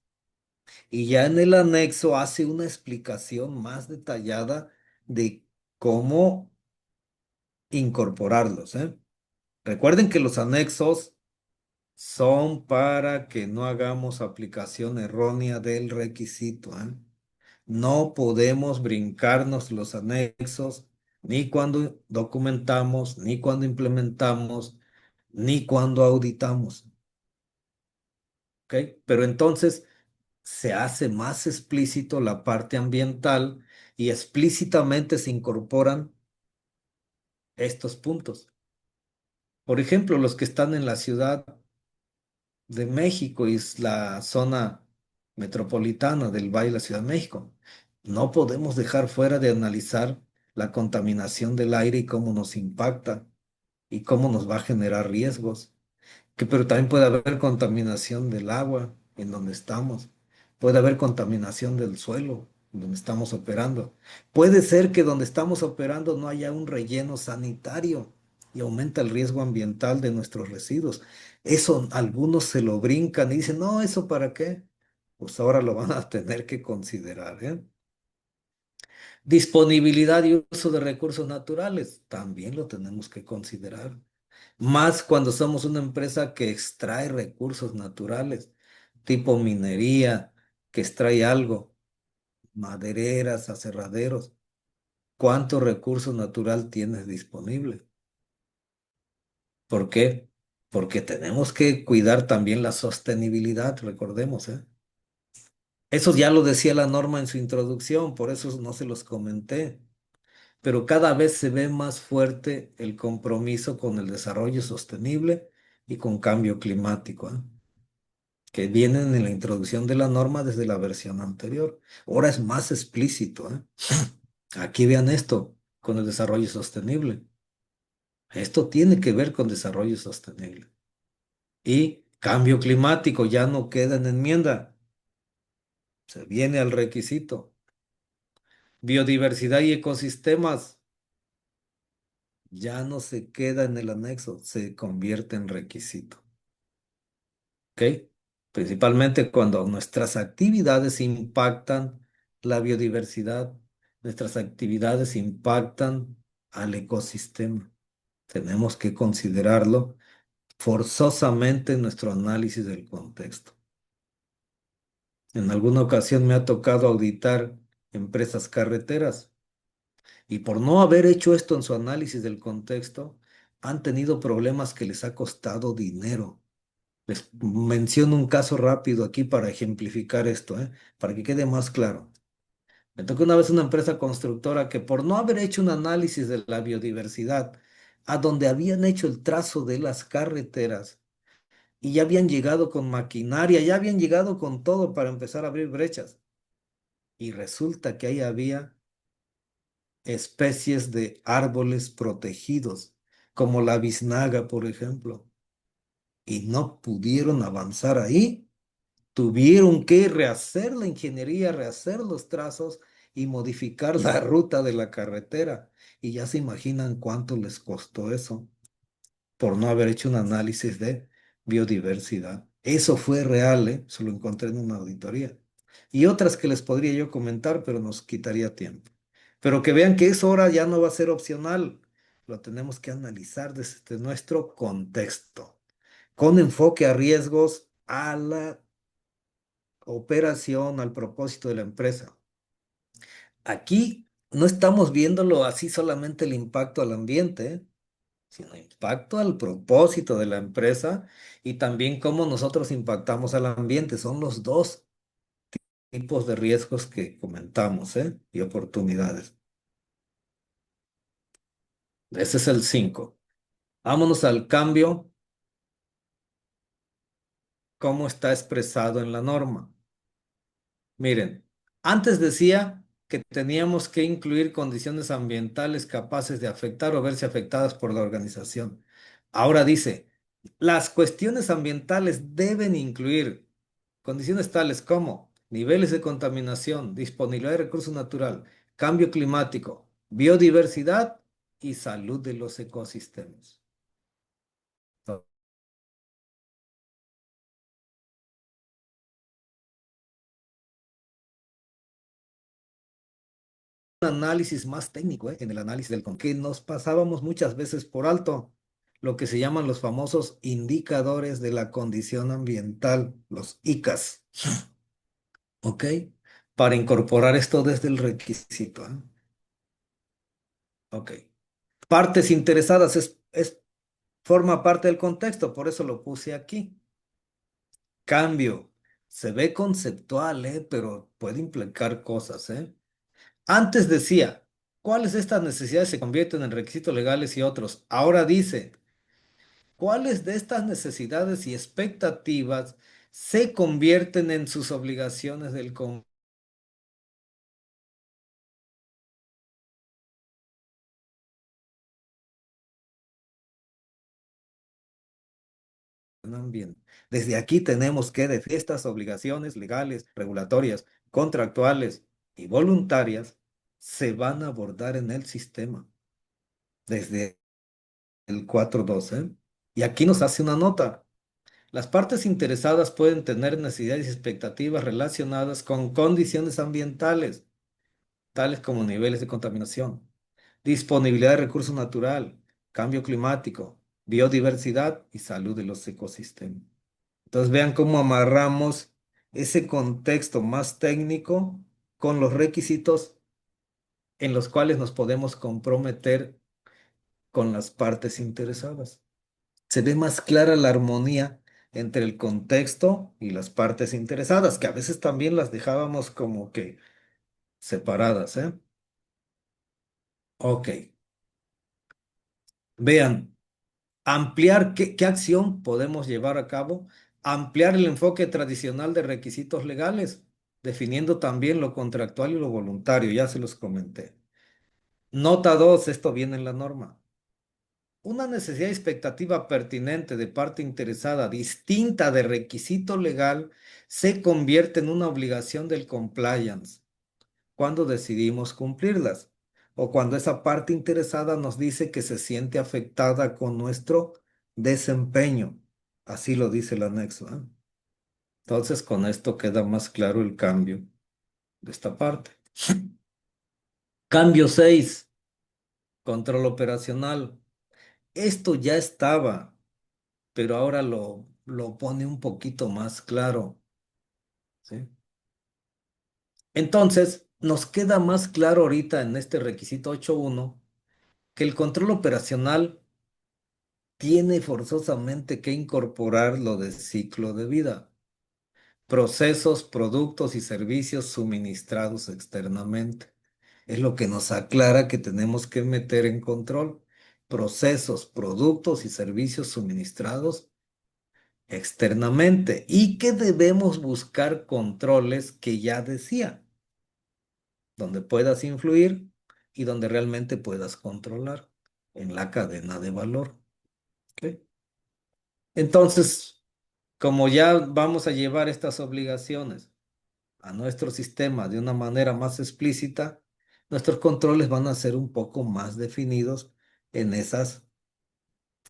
Y ya en el anexo hace una explicación más detallada de cómo incorporarlos, ¿eh? Recuerden que los anexos son para que no hagamos aplicación errónea del requisito, ¿eh? No podemos brincarnos los anexos ni cuando documentamos, ni cuando implementamos, ni cuando auditamos, ¿ok? Pero entonces se hace más explícito la parte ambiental y explícitamente se incorporan estos puntos. Por ejemplo, los que están en la Ciudad de México y es la zona metropolitana del Valle de la Ciudad de México. No podemos dejar fuera de analizar la contaminación del aire y cómo nos impacta y cómo nos va a generar riesgos. Pero también puede haber contaminación del agua en donde estamos. Puede haber contaminación del suelo en donde estamos operando. Puede ser que donde estamos operando no haya un relleno sanitario y aumenta el riesgo ambiental de nuestros residuos. Eso algunos se lo brincan y dicen, no, ¿eso para qué? Pues ahora lo van a tener que considerar, ¿eh? Disponibilidad y uso de recursos naturales, también lo tenemos que considerar. Más cuando somos una empresa que extrae recursos naturales, tipo minería, que extrae algo, madereras, aserraderos. ¿Cuánto recurso natural tienes disponible? ¿Por qué? Porque tenemos que cuidar también la sostenibilidad, recordemos, ¿eh? Eso ya lo decía la norma en su introducción, por eso no se los comenté. Pero cada vez se ve más fuerte el compromiso con el desarrollo sostenible y con cambio climático, ¿eh? Que vienen en la introducción de la norma desde la versión anterior. Ahora es más explícito, ¿eh? Aquí vean esto con el desarrollo sostenible. Esto tiene que ver con desarrollo sostenible. Y cambio climático ya no queda en enmienda, se viene al requisito. Biodiversidad y ecosistemas ya no se queda en el anexo, se convierte en requisito. ¿Ok? Principalmente cuando nuestras actividades impactan la biodiversidad, Nuestras actividades impactan al ecosistema. Tenemos que considerarlo forzosamente en nuestro análisis del contexto. En alguna ocasión me ha tocado auditar empresas carreteras y por no haber hecho esto en su análisis del contexto, han tenido problemas que les ha costado dinero. Les menciono un caso rápido aquí para ejemplificar esto, para que quede más claro. Me tocó una vez una empresa constructora que por no haber hecho un análisis de la biodiversidad, a donde habían hecho el trazo de las carreteras y ya habían llegado con maquinaria, ya habían llegado con todo para empezar a abrir brechas. Y resulta que ahí había especies de árboles protegidos, como la biznaga, por ejemplo, y no pudieron avanzar ahí. Tuvieron que rehacer la ingeniería, rehacer los trazos y modificar la ruta de la carretera. Y ya se imaginan cuánto les costó eso por no haber hecho un análisis de biodiversidad. Eso fue real, ¿eh? Se lo encontré en una auditoría. Y otras que les podría yo comentar, pero nos quitaría tiempo. Pero que vean que eso ahora ya no va a ser opcional. Lo tenemos que analizar desde nuestro contexto, con enfoque a riesgos, a la operación, al propósito de la empresa. Aquí no estamos viéndolo así solamente el impacto al ambiente, sino impacto al propósito de la empresa y también cómo nosotros impactamos al ambiente. Son los dos tipos de riesgos que comentamos, y oportunidades. Ese es el 5. Vámonos al cambio, cómo está expresado en la norma. Miren, antes decía que teníamos que incluir condiciones ambientales capaces de afectar o verse afectadas por la organización. Ahora dice, las cuestiones ambientales deben incluir condiciones tales como niveles de contaminación, disponibilidad de recursos naturales, cambio climático, biodiversidad y salud de los ecosistemas. Análisis más técnico, en el análisis del que nos pasábamos muchas veces por alto, lo que se llaman los famosos indicadores de la condición ambiental, los ICAS, ¿ok? Para incorporar esto desde el requisito, ok. Partes interesadas forma parte del contexto, por eso lo puse aquí. Cambio, se ve conceptual, pero puede implicar cosas, ¿eh? Antes decía, ¿cuáles de estas necesidades se convierten en requisitos legales y otros? Ahora dice, ¿cuáles de estas necesidades y expectativas se convierten en sus obligaciones del ambiente? Desde aquí tenemos que de estas obligaciones legales, regulatorias, contractuales y voluntarias se van a abordar en el sistema desde el 4.12. Y aquí nos hace una nota. Las partes interesadas pueden tener necesidades y expectativas relacionadas con condiciones ambientales, tales como niveles de contaminación, disponibilidad de recursos natural, cambio climático, biodiversidad y salud de los ecosistemas. Entonces vean cómo amarramos ese contexto más técnico con los requisitos en los cuales nos podemos comprometer con las partes interesadas. Se ve más clara la armonía entre el contexto y las partes interesadas, que a veces también las dejábamos como que separadas, ¿eh? Ok, vean, ampliar qué acción podemos llevar a cabo, ampliar el enfoque tradicional de requisitos legales, definiendo también lo contractual y lo voluntario, ya se los comenté. Nota 2, esto viene en la norma. Una necesidad y expectativa pertinente de parte interesada distinta de requisito legal se convierte en una obligación del compliance cuando decidimos cumplirlas o cuando esa parte interesada nos dice que se siente afectada con nuestro desempeño. Así lo dice el anexo, ¿eh? Entonces, con esto queda más claro el cambio de esta parte. Cambio 6, control operacional. Esto ya estaba, pero ahora lo pone un poquito más claro, ¿sí? Entonces, nos queda más claro ahorita en este requisito 8.1 que el control operacional tiene forzosamente que incorporar lo del ciclo de vida, procesos, productos y servicios suministrados externamente. Es lo que nos aclara que tenemos que meter en control procesos, productos y servicios suministrados externamente y que debemos buscar controles que ya decía, donde puedas influir y donde realmente puedas controlar en la cadena de valor. ¿Ok? Entonces, como ya vamos a llevar estas obligaciones a nuestro sistema de una manera más explícita, nuestros controles van a ser un poco más definidos en esas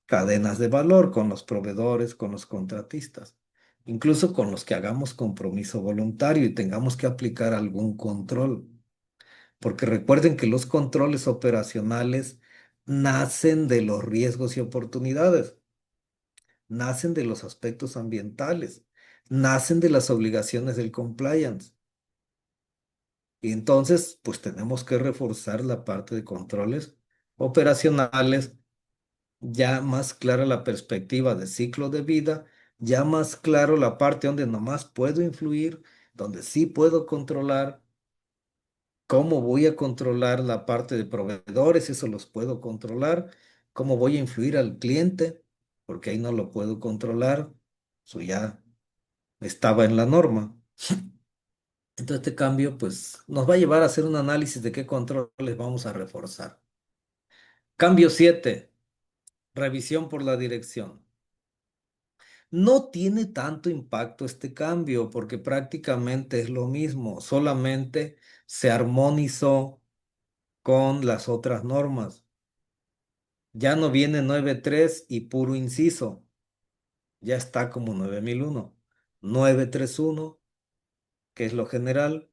cadenas de valor con los proveedores, con los contratistas, incluso con los que hagamos compromiso voluntario y tengamos que aplicar algún control. Porque recuerden que los controles operacionales nacen de los riesgos y oportunidades, nacen de los aspectos ambientales, nacen de las obligaciones del compliance. Y entonces, pues tenemos que reforzar la parte de controles operacionales, ya más clara la perspectiva de ciclo de vida, ya más claro la parte donde nomás puedo influir, donde sí puedo controlar. ¿Cómo voy a controlar la parte de proveedores? Eso los puedo controlar. ¿Cómo voy a influir al cliente? Porque ahí no lo puedo controlar. Eso ya estaba en la norma. Entonces este cambio pues nos va a llevar a hacer un análisis de qué controles vamos a reforzar. Cambio 7, revisión por la dirección. No tiene tanto impacto este cambio porque prácticamente es lo mismo, solamente se armonizó con las otras normas. Ya no viene 9.3 y puro inciso, ya está como 9001. 931, que es lo general,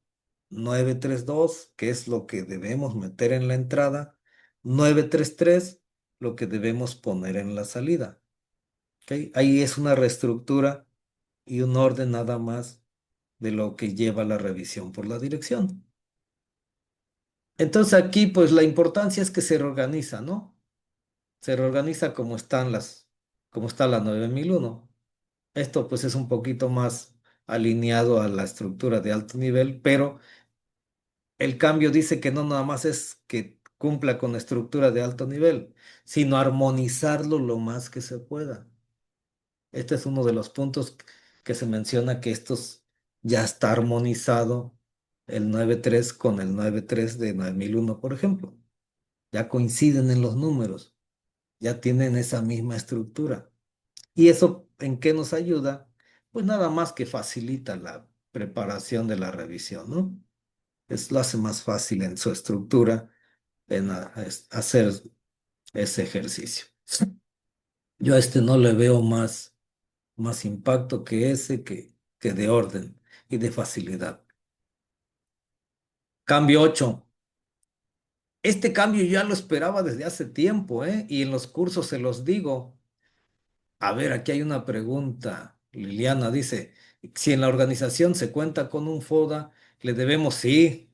932, que es lo que debemos meter en la entrada, 933, lo que debemos poner en la salida. ¿Ok? Ahí es una reestructura y un orden nada más de lo que lleva la revisión por la dirección. Entonces aquí pues la importancia es que se reorganiza, ¿no? Se reorganiza como está la 9001. Esto pues es un poquito más alineado a la estructura de alto nivel, pero el cambio dice que no nada más es que cumpla con la estructura de alto nivel, sino armonizarlo lo más que se pueda. Este es uno de los puntos que se menciona que estos ya está armonizado el 9.3 con el 9.3 de 9001, por ejemplo. Ya coinciden en los números, ya tienen esa misma estructura. ¿Y eso en qué nos ayuda? Pues nada más que facilita la preparación de la revisión, ¿no? Lo hace más fácil en su estructura en hacer ese ejercicio. Yo a este no le veo más impacto que ese que de orden y de facilidad. Cambio 8. Este cambio ya lo esperaba desde hace tiempo, ¿eh? Y en los cursos se los digo. A ver, aquí hay una pregunta. Liliana dice, si en la organización se cuenta con un FODA, le debemos, sí,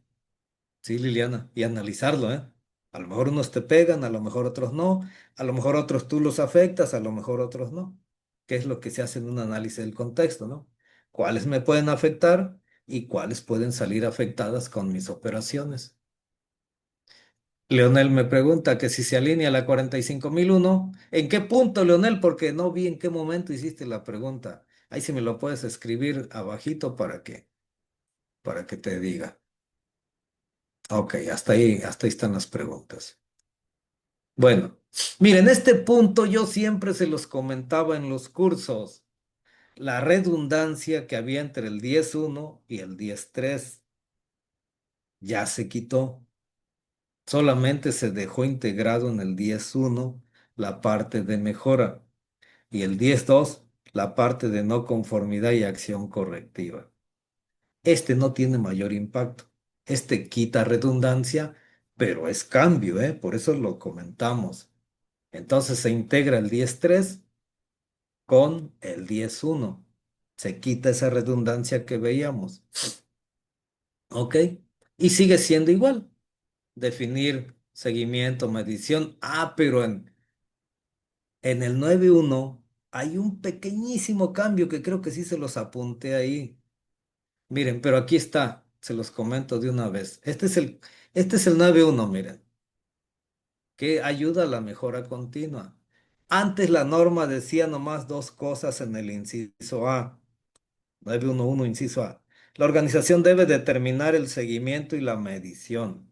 sí, Liliana, y analizarlo, ¿eh? A lo mejor unos te pegan, a lo mejor otros no, a lo mejor otros tú los afectas, a lo mejor otros no. ¿Qué es lo que se hace en un análisis del contexto, ¿no? ¿Cuáles me pueden afectar y cuáles pueden salir afectadas con mis operaciones? Leonel me pregunta que si se alinea la 45001. ¿En qué punto, Leonel? Porque no vi en qué momento hiciste la pregunta. Ahí si me lo puedes escribir abajito para que te diga. Ok, hasta ahí están las preguntas. Bueno, miren, este punto yo siempre se los comentaba en los cursos. La redundancia que había entre el 10.1 y el 10.3 ya se quitó. Solamente se dejó integrado en el 10.1 la parte de mejora y el 10.2 la parte de no conformidad y acción correctiva. Este no tiene mayor impacto. Este quita redundancia, pero es cambio, ¿eh? Por eso lo comentamos. Entonces se integra el 10.3 con el 10.1. Se quita esa redundancia que veíamos, ¿ok? Y sigue siendo igual. Definir seguimiento, medición. Ah, pero en el 9.1 hay un pequeñísimo cambio que creo que sí se los apunté ahí. Miren, pero aquí está, se los comento de una vez. Este es el 9.1, miren, que ayuda a la mejora continua. Antes la norma decía nomás dos cosas en el inciso A, 9.1.1 inciso A. La organización debe determinar el seguimiento y la medición.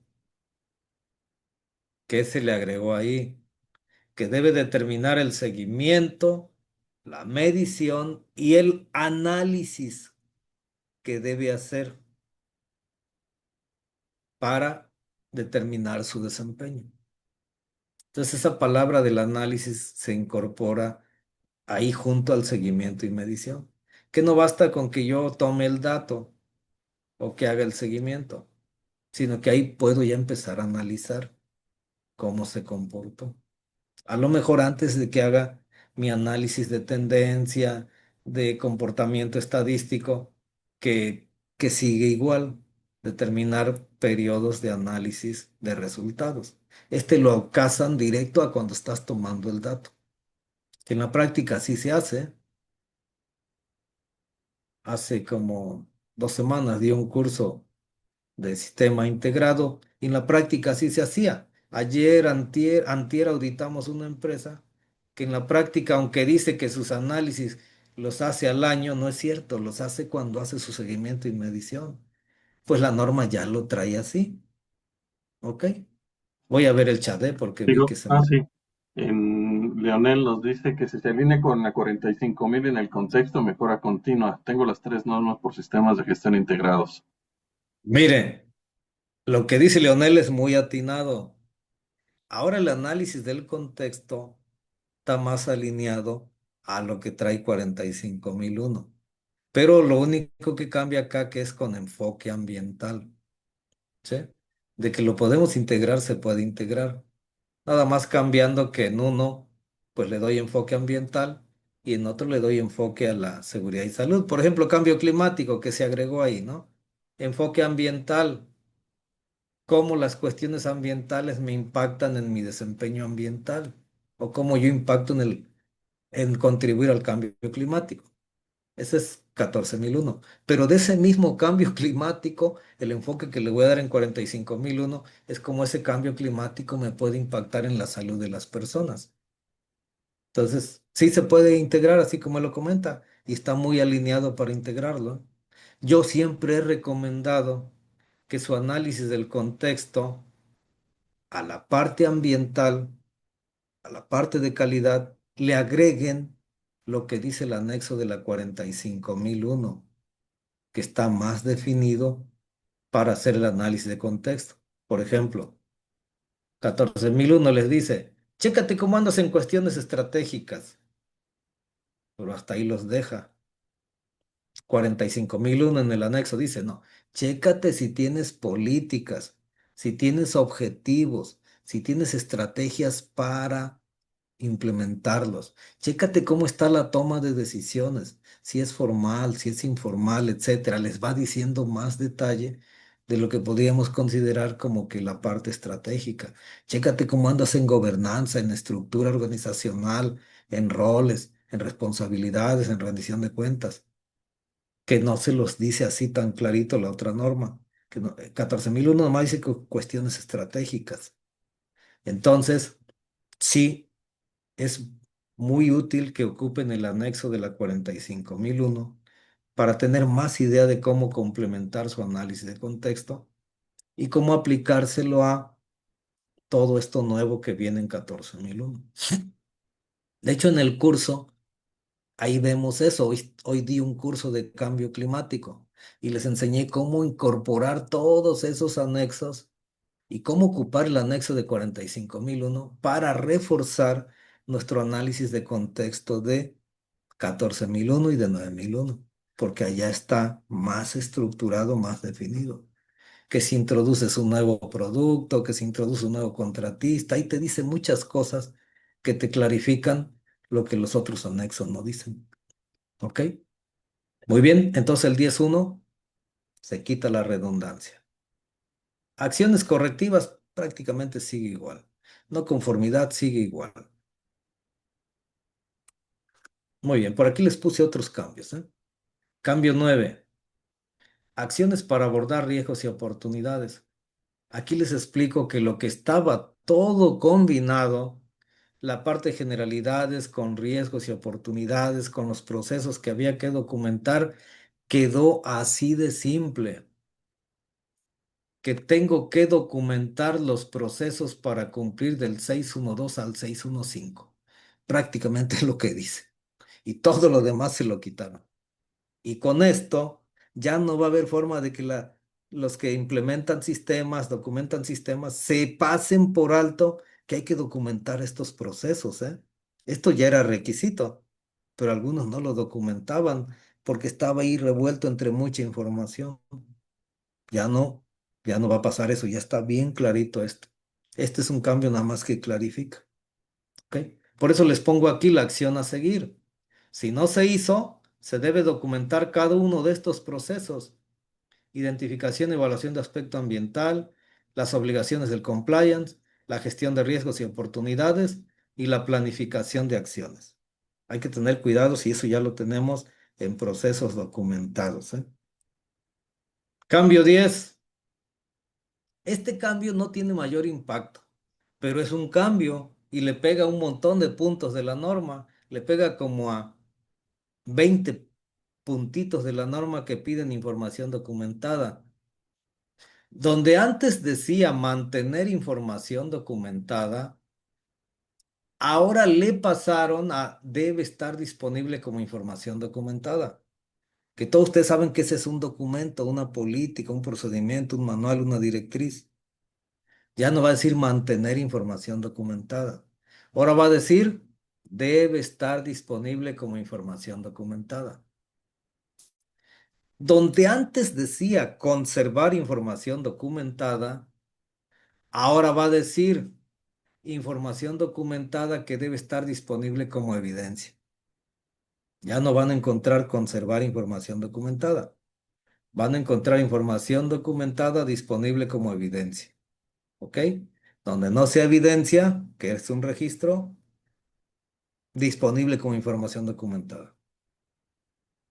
¿Qué se le agregó ahí? Que debe determinar el seguimiento, la medición y el análisis que debe hacer para determinar su desempeño. Entonces esa palabra del análisis se incorpora ahí junto al seguimiento y medición. Que no basta con que yo tome el dato o que haga el seguimiento, sino que ahí puedo ya empezar a analizar cómo se comportó. A lo mejor antes de que haga mi análisis de tendencia, de comportamiento estadístico, que, que sigue igual, determinar periodos de análisis de resultados. Este lo casan directo a cuando estás tomando el dato. Que en la práctica así se hace. Hace como 2 semanas di un curso de sistema integrado y en la práctica así se hacía. Ayer, antier auditamos una empresa que en la práctica, aunque dice que sus análisis los hace al año, no es cierto, los hace cuando hace su seguimiento y medición. Pues la norma ya lo trae así, ¿ok? Voy a ver el chat, porque vi Digo, que se me... sí. Leonel nos dice que si se alinea con la 45.000 en el contexto, mejora continua. Tengo las tres normas por sistemas de gestión integrados. Mire, lo que dice Leonel es muy atinado. Ahora el análisis del contexto está más alineado a lo que trae 45.001. Pero lo único que cambia acá que es con enfoque ambiental, ¿sí? De que lo podemos integrar, se puede integrar. Nada más cambiando que en uno, pues le doy enfoque ambiental y en otro le doy enfoque a la seguridad y salud. Por ejemplo, cambio climático que se agregó ahí, ¿no? Enfoque ambiental, cómo las cuestiones ambientales me impactan en mi desempeño ambiental o cómo yo impacto en contribuir al cambio climático. Ese es 14.001. Pero de ese mismo cambio climático, el enfoque que le voy a dar en 45.001 es cómo ese cambio climático me puede impactar en la salud de las personas. Entonces, sí se puede integrar así como lo comenta y está muy alineado para integrarlo. Yo siempre he recomendado que su análisis del contexto a la parte ambiental, a la parte de calidad, le agreguen lo que dice el anexo de la 45.001, que está más definido para hacer el análisis de contexto. Por ejemplo, 14.001 les dice, chécate cómo andas en cuestiones estratégicas, pero hasta ahí los deja. 45.001 en el anexo dice, no, chécate si tienes políticas, si tienes objetivos, si tienes estrategias para implementarlos. Chécate cómo está la toma de decisiones, si es formal, si es informal, etcétera. Les va diciendo más detalle de lo que podríamos considerar como que la parte estratégica. Chécate cómo andas en gobernanza, en estructura organizacional, en roles, en responsabilidades, en rendición de cuentas, que no se los dice así tan clarito la otra norma, que 14.001 nomás dice cuestiones estratégicas. Entonces, sí. Es muy útil que ocupen el anexo de la 45.001 para tener más idea de cómo complementar su análisis de contexto y cómo aplicárselo a todo esto nuevo que viene en 14.001. De hecho, en el curso, ahí vemos eso. Hoy di un curso de cambio climático y les enseñé cómo incorporar todos esos anexos y cómo ocupar el anexo de 45.001 para reforzar nuestro análisis de contexto de 14.001 y de 9.001, porque allá está más estructurado, más definido. que si introduces un nuevo producto, que si introduces un nuevo contratista, ahí te dice muchas cosas que te clarifican lo que los otros anexos no dicen. ¿Ok? Muy bien, entonces el 10.1 se quita la redundancia. Acciones correctivas prácticamente sigue igual. No conformidad sigue igual. Muy bien, por aquí les puse otros cambios, ¿eh? Cambio 9. Acciones para abordar riesgos y oportunidades. Aquí les explico que lo que estaba todo combinado, la parte de generalidades con riesgos y oportunidades, con los procesos que había que documentar, quedó así de simple, que tengo que documentar los procesos para cumplir del 612 al 615. Prácticamente es lo que dice. Y todo lo demás se lo quitaron. Y con esto ya no va a haber forma de que los que implementan sistemas, documentan sistemas, se pasen por alto que hay que documentar estos procesos, ¿eh? Esto ya era requisito, pero algunos no lo documentaban porque estaba ahí revuelto entre mucha información. Ya no, ya no va a pasar eso, ya está bien clarito esto. Este es un cambio nada más que clarifica, ¿ok? Por eso les pongo aquí la acción a seguir. Si no se hizo, se debe documentar cada uno de estos procesos: identificación y evaluación de aspecto ambiental, las obligaciones del compliance, la gestión de riesgos y oportunidades y la planificación de acciones. Hay que tener cuidado si eso ya lo tenemos en procesos documentados, ¿eh? Cambio 10. Este cambio no tiene mayor impacto, pero es un cambio y le pega un montón de puntos de la norma, le pega como a 20 puntitos de la norma que piden información documentada. Donde antes decía mantener información documentada, ahora le pasaron a debe estar disponible como información documentada. Que todos ustedes saben que ese es un documento, una política, un procedimiento, un manual, una directriz. Ya no va a decir mantener información documentada. Ahora va a decir debe estar disponible como información documentada. Donde antes decía conservar información documentada, ahora va a decir información documentada que debe estar disponible como evidencia. Ya no van a encontrar conservar información documentada. Van a encontrar información documentada disponible como evidencia. ¿Ok? Donde no sea evidencia, que es un registro, disponible como información documentada.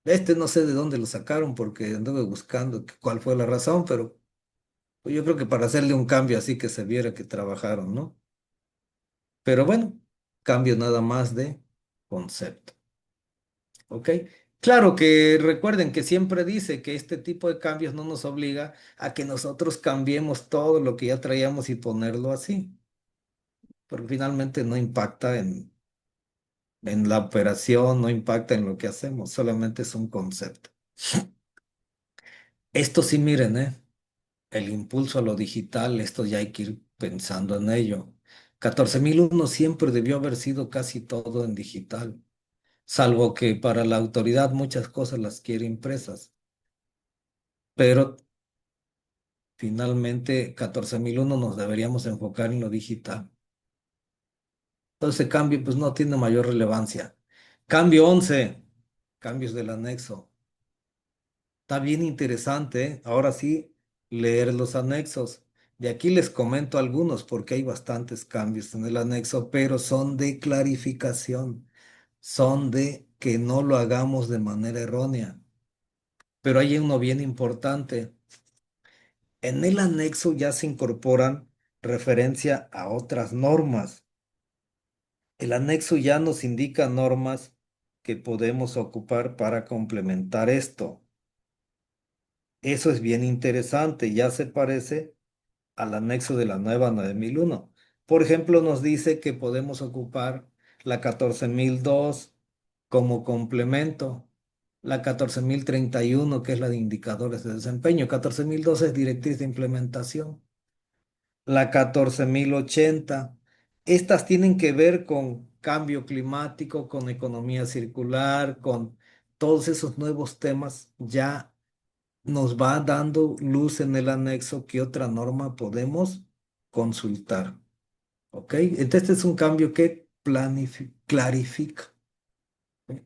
Este no sé de dónde lo sacaron porque anduve buscando cuál fue la razón, pero pues yo creo que para hacerle un cambio así que se viera que trabajaron, ¿no? Pero bueno, cambio nada más de concepto. ¿Ok? Claro que recuerden que siempre dice que este tipo de cambios no nos obliga a que nosotros cambiemos todo lo que ya traíamos y ponerlo así, porque finalmente no impacta en la operación, no impacta en lo que hacemos, solamente es un concepto. Esto sí, miren, el impulso a lo digital, esto ya hay que ir pensando en ello. 14.001 siempre debió haber sido casi todo en digital, salvo que para la autoridad muchas cosas las quiere impresas, pero finalmente 14.001 nos deberíamos enfocar en lo digital. Entonces, cambio pues no tiene mayor relevancia. Cambio 11, cambios del anexo. Está bien interesante, ¿eh? Ahora sí, leer los anexos. De aquí les comento algunos porque hay bastantes cambios en el anexo, pero son de clarificación, son de que no lo hagamos de manera errónea. Pero hay uno bien importante. En el anexo ya se incorporan referencia a otras normas. El anexo ya nos indica normas que podemos ocupar para complementar esto. Eso es bien interesante, ya se parece al anexo de la nueva 9001. Por ejemplo, nos dice que podemos ocupar la 14.002 como complemento, la 14.031 que es la de indicadores de desempeño, 14.002 es directriz de implementación, la 14.080. Estas tienen que ver con cambio climático, con economía circular, con todos esos nuevos temas ya nos va dando luz en el anexo qué otra norma podemos consultar. ¿Ok? Entonces, este es un cambio que clarifica. ¿Ok?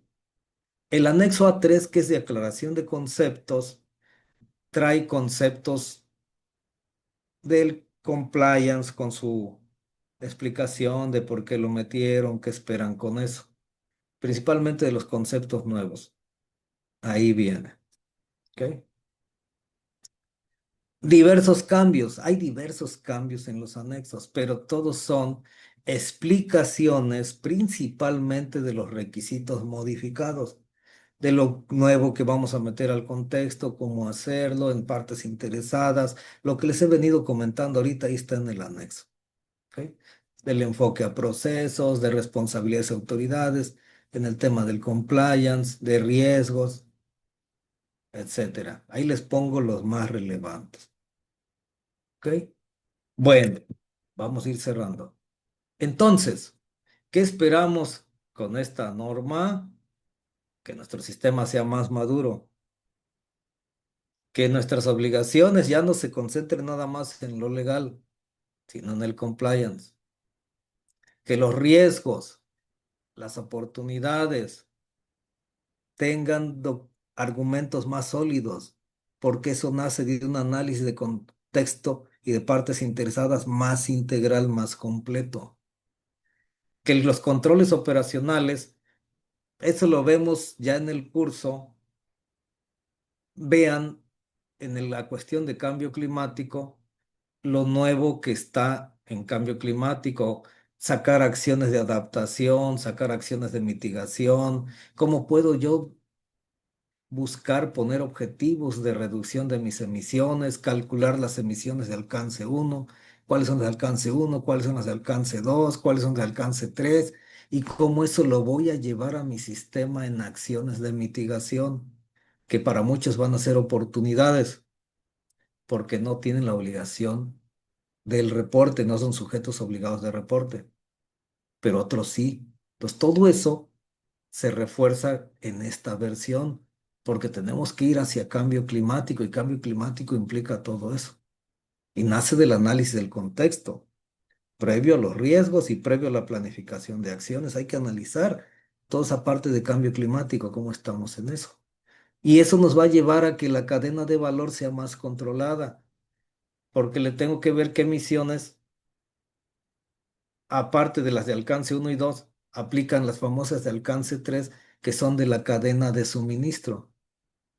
El anexo A3, que es de aclaración de conceptos, trae conceptos del compliance con su explicación de por qué lo metieron, qué esperan con eso, principalmente de los conceptos nuevos. Ahí viene. ¿Ok? Diversos cambios, hay diversos cambios en los anexos, pero todos son explicaciones principalmente de los requisitos modificados, de lo nuevo que vamos a meter al contexto, cómo hacerlo, en partes interesadas, lo que les he venido comentando ahorita, ahí está en el anexo. ¿Ok? Del enfoque a procesos, de responsabilidades y autoridades, en el tema del compliance, de riesgos, etcétera. Ahí les pongo los más relevantes. ¿Ok? Bueno, vamos a ir cerrando. Entonces, ¿qué esperamos con esta norma? Que nuestro sistema sea más maduro, que nuestras obligaciones ya no se concentren nada más en lo legal, sino en el compliance, que los riesgos, las oportunidades tengan argumentos más sólidos, porque eso nace de un análisis de contexto y de partes interesadas más integral, más completo. Que los controles operacionales, eso lo vemos ya en el curso. Vean en la cuestión de cambio climático lo nuevo que está en cambio climático, sacar acciones de adaptación, sacar acciones de mitigación. ¿Cómo puedo yo buscar poner objetivos de reducción de mis emisiones, calcular las emisiones de alcance uno, cuáles son de alcance uno, cuáles son las de alcance 2, cuáles son de alcance 3 y cómo eso lo voy a llevar a mi sistema en acciones de mitigación, que para muchos van a ser oportunidades porque no tienen la obligación del reporte, no son sujetos obligados de reporte, pero otros sí. Entonces, todo eso se refuerza en esta versión, porque tenemos que ir hacia cambio climático y cambio climático implica todo eso. Y nace del análisis del contexto, previo a los riesgos y previo a la planificación de acciones. Hay que analizar toda esa parte de cambio climático, cómo estamos en eso. Y eso nos va a llevar a que la cadena de valor sea más controlada, porque le tengo que ver qué emisiones, aparte de las de alcance uno y 2 aplican las famosas de alcance 3 que son de la cadena de suministro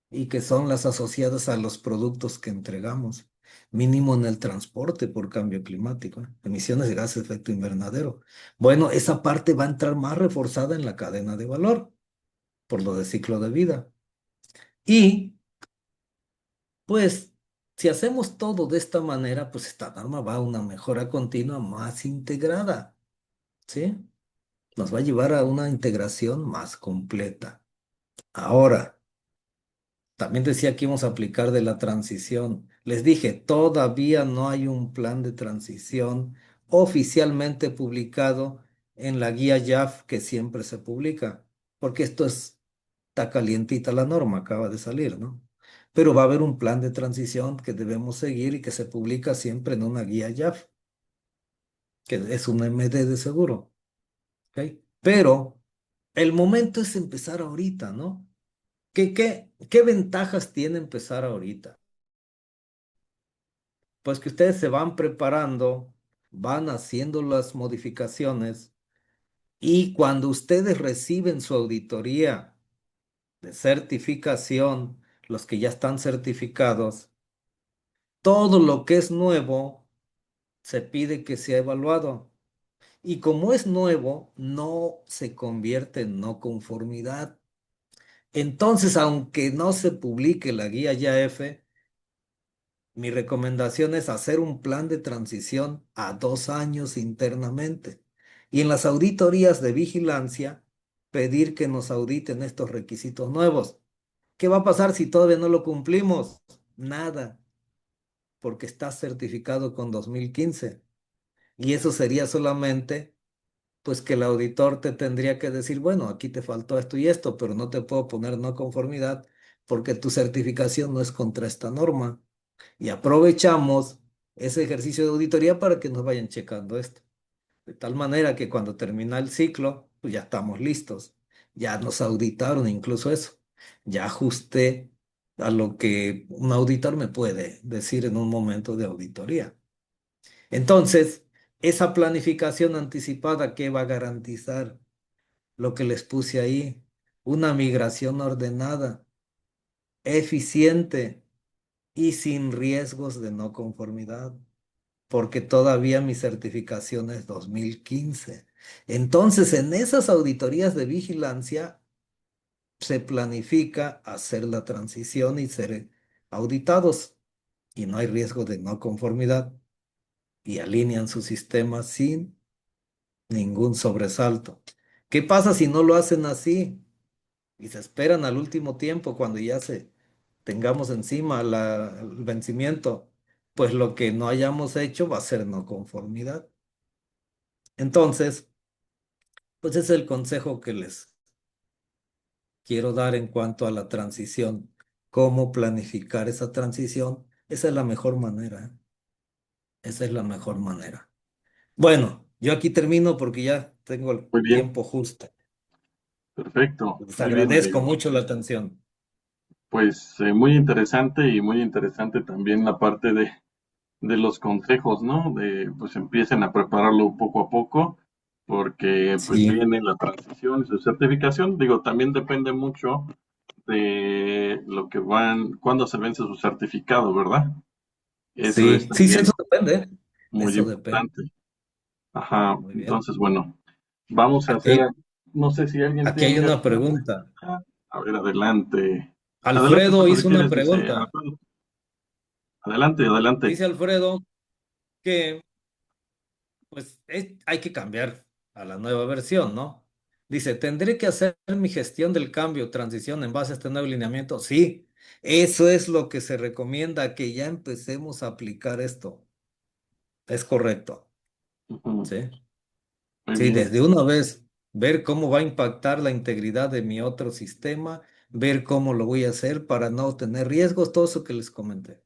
y que son las asociadas a los productos que entregamos, mínimo en el transporte por cambio climático, emisiones de gases de efecto invernadero. Bueno, esa parte va a entrar más reforzada en la cadena de valor por lo de ciclo de vida. Y pues, si hacemos todo de esta manera, pues esta norma va a una mejora continua más integrada, ¿sí? Nos va a llevar a una integración más completa. Ahora, también decía que íbamos a aplicar de la transición. Les dije, todavía no hay un plan de transición oficialmente publicado en la guía YAF que siempre se publica, porque está calientita la norma, acaba de salir, ¿no? Pero va a haber un plan de transición que debemos seguir y que se publica siempre en una guía YAF, que es un MD de seguro, ¿ok? Pero el momento es empezar ahorita, ¿no? ¿Qué ventajas tiene empezar ahorita? Pues que ustedes se van preparando, van haciendo las modificaciones y cuando ustedes reciben su auditoría de certificación, los que ya están certificados, todo lo que es nuevo se pide que sea evaluado. Y como es nuevo, no se convierte en no conformidad. Entonces, aunque no se publique la guía YAF, mi recomendación es hacer un plan de transición a 2 años internamente y en las auditorías de vigilancia pedir que nos auditen estos requisitos nuevos. ¿Qué va a pasar si todavía no lo cumplimos? Nada, porque está certificado con 2015 y eso sería solamente pues que el auditor te tendría que decir, bueno, aquí te faltó esto y esto, pero no te puedo poner no conformidad porque tu certificación no es contra esta norma. Y aprovechamos ese ejercicio de auditoría para que nos vayan checando esto. De tal manera que cuando termina el ciclo, pues ya estamos listos. Ya nos auditaron incluso eso. Ya ajusté a lo que un auditor me puede decir en un momento de auditoría. Entonces, esa planificación anticipada, ¿qué va a garantizar? Lo que les puse ahí, una migración ordenada, eficiente y sin riesgos de no conformidad, porque todavía mi certificación es 2015. Entonces, en esas auditorías de vigilancia se planifica hacer la transición y ser auditados y no hay riesgo de no conformidad y alinean su sistema sin ningún sobresalto. ¿Qué pasa si no lo hacen así y se esperan al último tiempo cuando ya se tengamos encima el vencimiento? Pues lo que no hayamos hecho va a ser no conformidad. Entonces, pues ese es el consejo que les quiero dar en cuanto a la transición. ¿Cómo planificar esa transición? Esa es la mejor manera. ¿Eh? Esa es la mejor manera. Bueno, yo aquí termino porque ya tengo el Muy bien, tiempo justo. perfecto, Les muy bien, agradezco amigo. mucho la atención. Pues muy interesante y muy interesante también la parte de los consejos, ¿no? De pues empiecen a prepararlo poco a poco, porque pues Sí, viene la transición y su certificación. Digo, también depende mucho de lo que cuándo se vence su certificado, ¿verdad? Eso es sí, sí, sí, también eso depende. muy Eso depende. importante. Ajá, Muy bien. entonces, bueno, vamos a Aquí hacer, hay, no sé si alguien aquí hay tenga una alguna pregunta. pregunta. A ver, adelante. Adelante, Alfredo Paco, si hizo una quieres, dice pregunta. Alfredo. Adelante, adelante. Dice Alfredo que pues hay que cambiar a la nueva versión, ¿no? Dice, ¿tendré que hacer mi gestión del cambio, transición en base a este nuevo lineamiento? Sí, eso es lo que se recomienda, que ya empecemos a aplicar esto. Es correcto, Ujú, ¿sí? muy Sí, bien. desde una vez, ver cómo va a impactar la integridad de mi otro sistema, ver cómo lo voy a hacer para no tener riesgos, todo eso que les comenté.